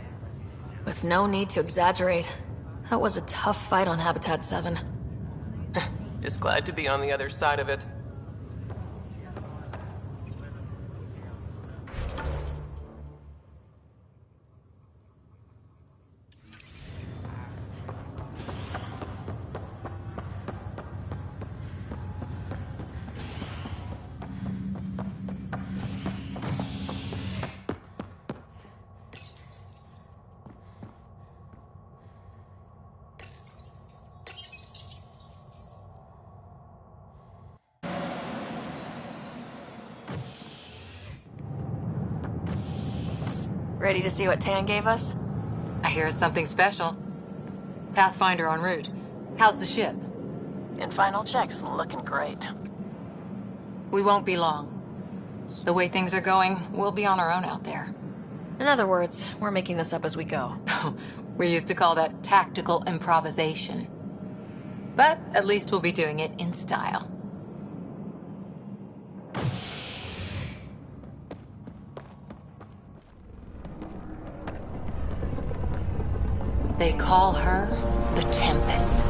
With no need to exaggerate. That was a tough fight on Habitat 7. Just glad to be on the other side of it. Ready to see what Tan gave us? I hear it's something special. Pathfinder en route. How's the ship? In final checks, looking great. We won't be long. The way things are going, we'll be on our own out there. In other words, we're making this up as we go. We used to call that tactical improvisation. But at least we'll be doing it in style. They call her the Tempest.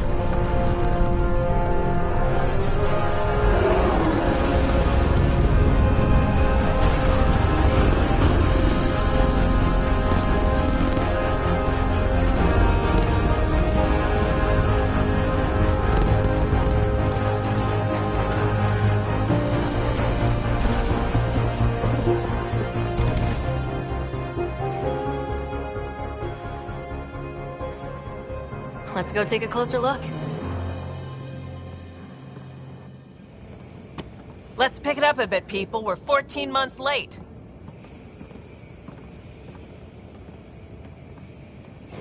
Let's go take a closer look. Let's pick it up a bit, people. We're 14 months late.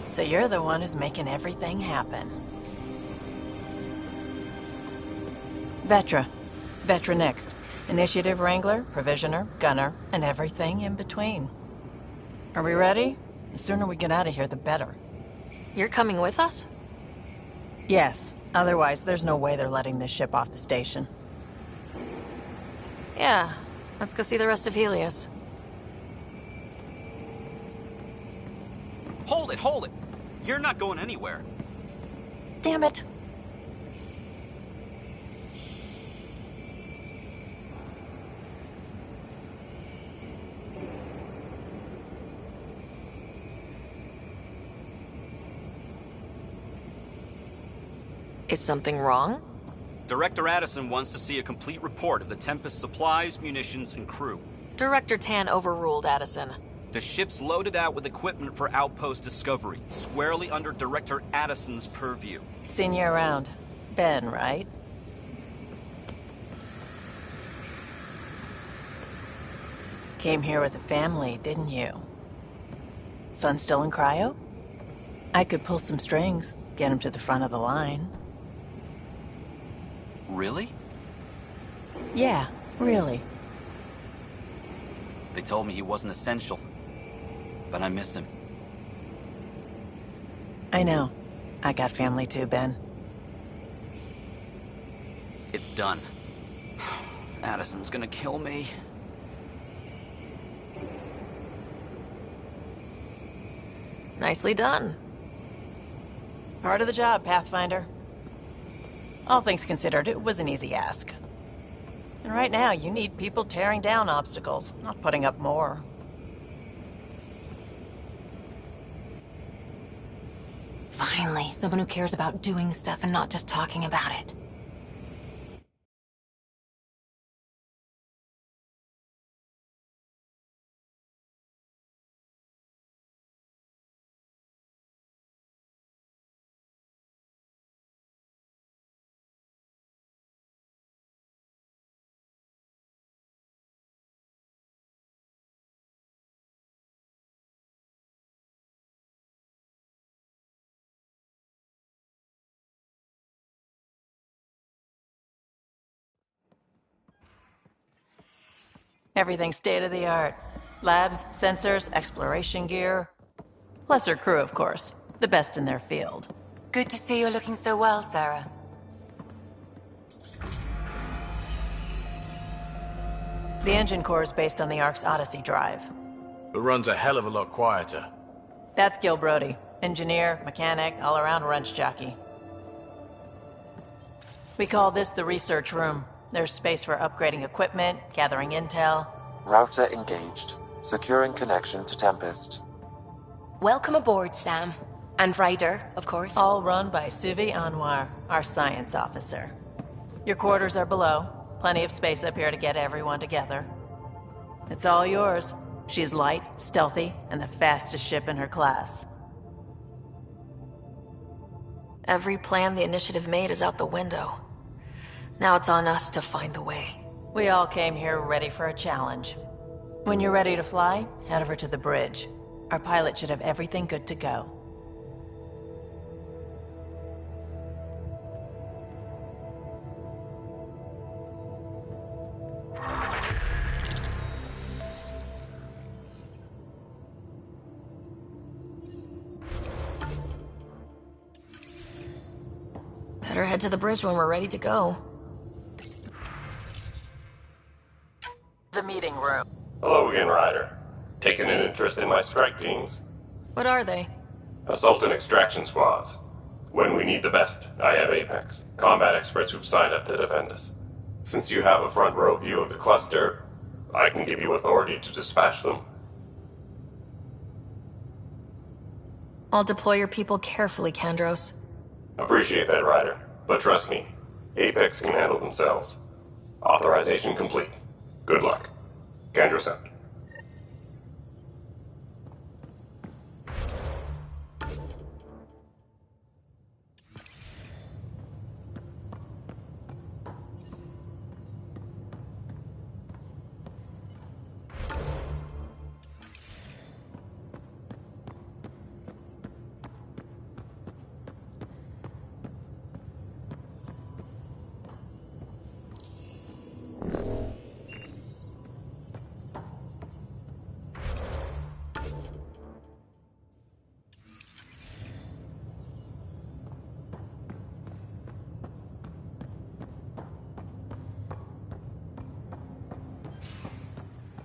So you're the one who's making everything happen. Vetra. Vetra Nix. Initiative Wrangler, Provisioner, Gunner, and everything in between. Are we ready? The sooner we get out of here, the better. You're coming with us? Yes. Otherwise, there's no way they're letting this ship off the station. Yeah. Let's go see the rest of Helios. Hold it, hold it! You're not going anywhere. Damn it. Is something wrong? Director Addison wants to see a complete report of the Tempest's supplies, munitions, and crew. Director Tan overruled Addison. The ship's loaded out with equipment for outpost discovery, squarely under Director Addison's purview. Seen you around. Ben, right? Came here with a family, didn't you? Son still in cryo? I could pull some strings, get him to the front of the line. Really? Yeah, really. They told me he wasn't essential, but I miss him. I know. I got family too, Ben. It's done. Addison's gonna kill me. Nicely done. Part of the job, Pathfinder. All things considered, it was an easy ask. And right now, you need people tearing down obstacles, not putting up more. Finally, someone who cares about doing stuff and not just talking about it. Everything's state-of-the-art. Labs, sensors, exploration gear. Plus her crew, of course. The best in their field. Good to see you're looking so well, Sarah. The engine core is based on the Ark's Odyssey drive. It runs a hell of a lot quieter. That's Gil Brody. Engineer, mechanic, all-around wrench jockey. We call this the research room. There's space for upgrading equipment, gathering intel. Router engaged. Securing connection to Tempest. Welcome aboard, Sam. And Ryder, of course. All run by Suvi Anwar, our science officer. Your quarters are below. Plenty of space up here to get everyone together. It's all yours. She's light, stealthy, and the fastest ship in her class. Every plan the Initiative made is out the window. Now it's on us to find the way. We all came here ready for a challenge. When you're ready to fly, head over to the bridge. Our pilot should have everything good to go. Better head to the bridge when we're ready to go. The meeting room. Hello again, Ryder. Taking an interest in my strike teams? What are they? Assault and extraction squads. When we need the best, I have Apex, combat experts who've signed up to defend us. Since you have a front row view of the cluster, I can give you authority to dispatch them. I'll deploy your people carefully, Kandros. Appreciate that, Ryder. But trust me, Apex can handle themselves. Authorization complete. Good luck. Kandros out.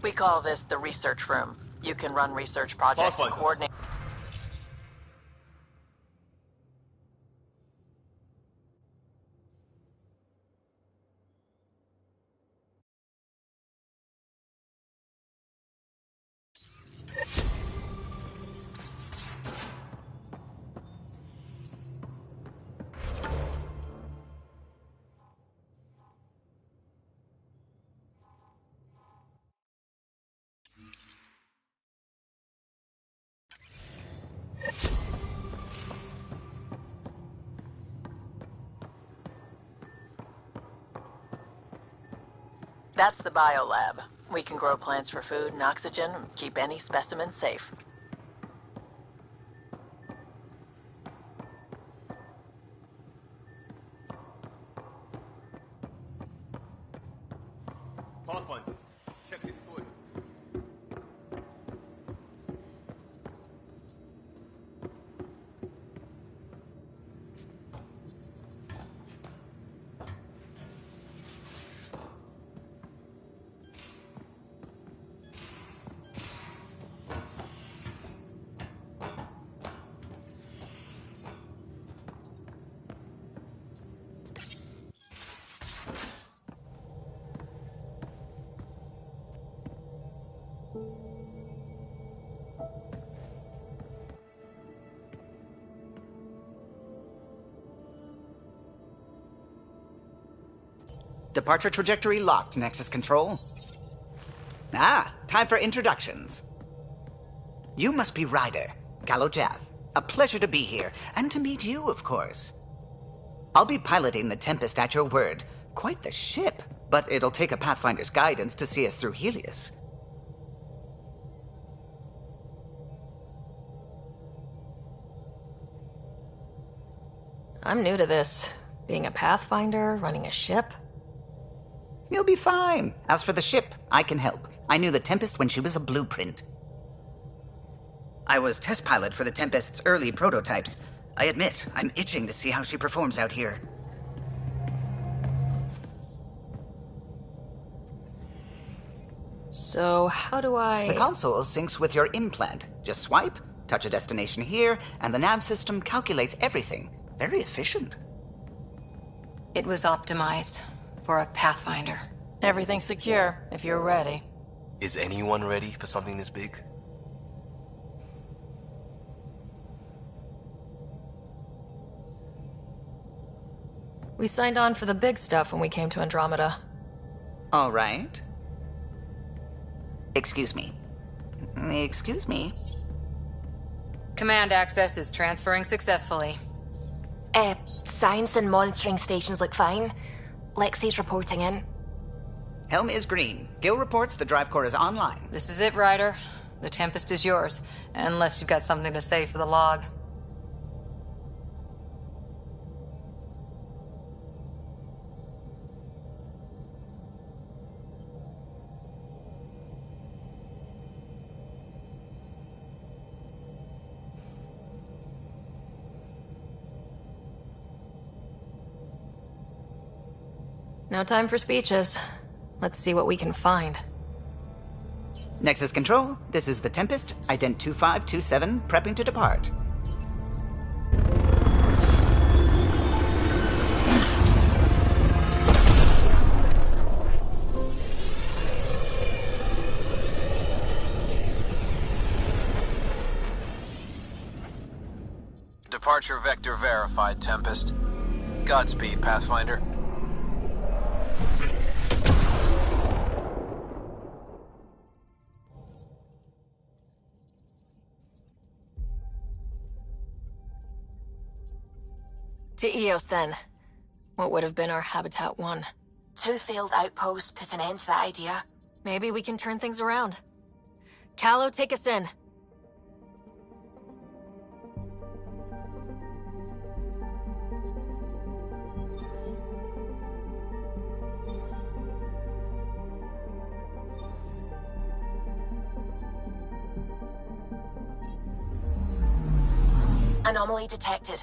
We call this the research room. You can run research projects and coordinate. That's the biolab. We can grow plants for food and oxygen, and keep any specimen safe. Pathfinder, check this toy. Departure trajectory locked, Nexus Control. Ah, time for introductions. You must be Ryder, Kalojath. A pleasure to be here, and to meet you, of course. I'll be piloting the Tempest at your word. Quite the ship, but it'll take a Pathfinder's guidance to see us through Helios. I'm new to this. Being a Pathfinder, running a ship. You'll be fine. As for the ship, I can help. I knew the Tempest when she was a blueprint. I was test pilot for the Tempest's early prototypes. I admit, I'm itching to see how she performs out here. So, how do I... The console syncs with your implant. Just swipe, touch a destination here, and the nav system calculates everything. Very efficient. It was optimized for a Pathfinder. Everything's secure, if you're ready. Is anyone ready for something this big? We signed on for the big stuff when we came to Andromeda. All right. Excuse me. Excuse me. Command access is transferring successfully. Science and monitoring stations look fine. Lexi's reporting in. Helm is green. Gil reports the drive core is online. This is it, Ryder. The Tempest is yours, unless you've got something to say for the log. No time for speeches. Let's see what we can find. Nexus Control, this is the Tempest, ident 2527, prepping to depart. Departure vector verified, Tempest. Godspeed, Pathfinder. To Eos, then. What would have been our Habitat 1? 2 failed outposts put an end to that idea. Maybe we can turn things around. Calo, take us in. Anomaly detected.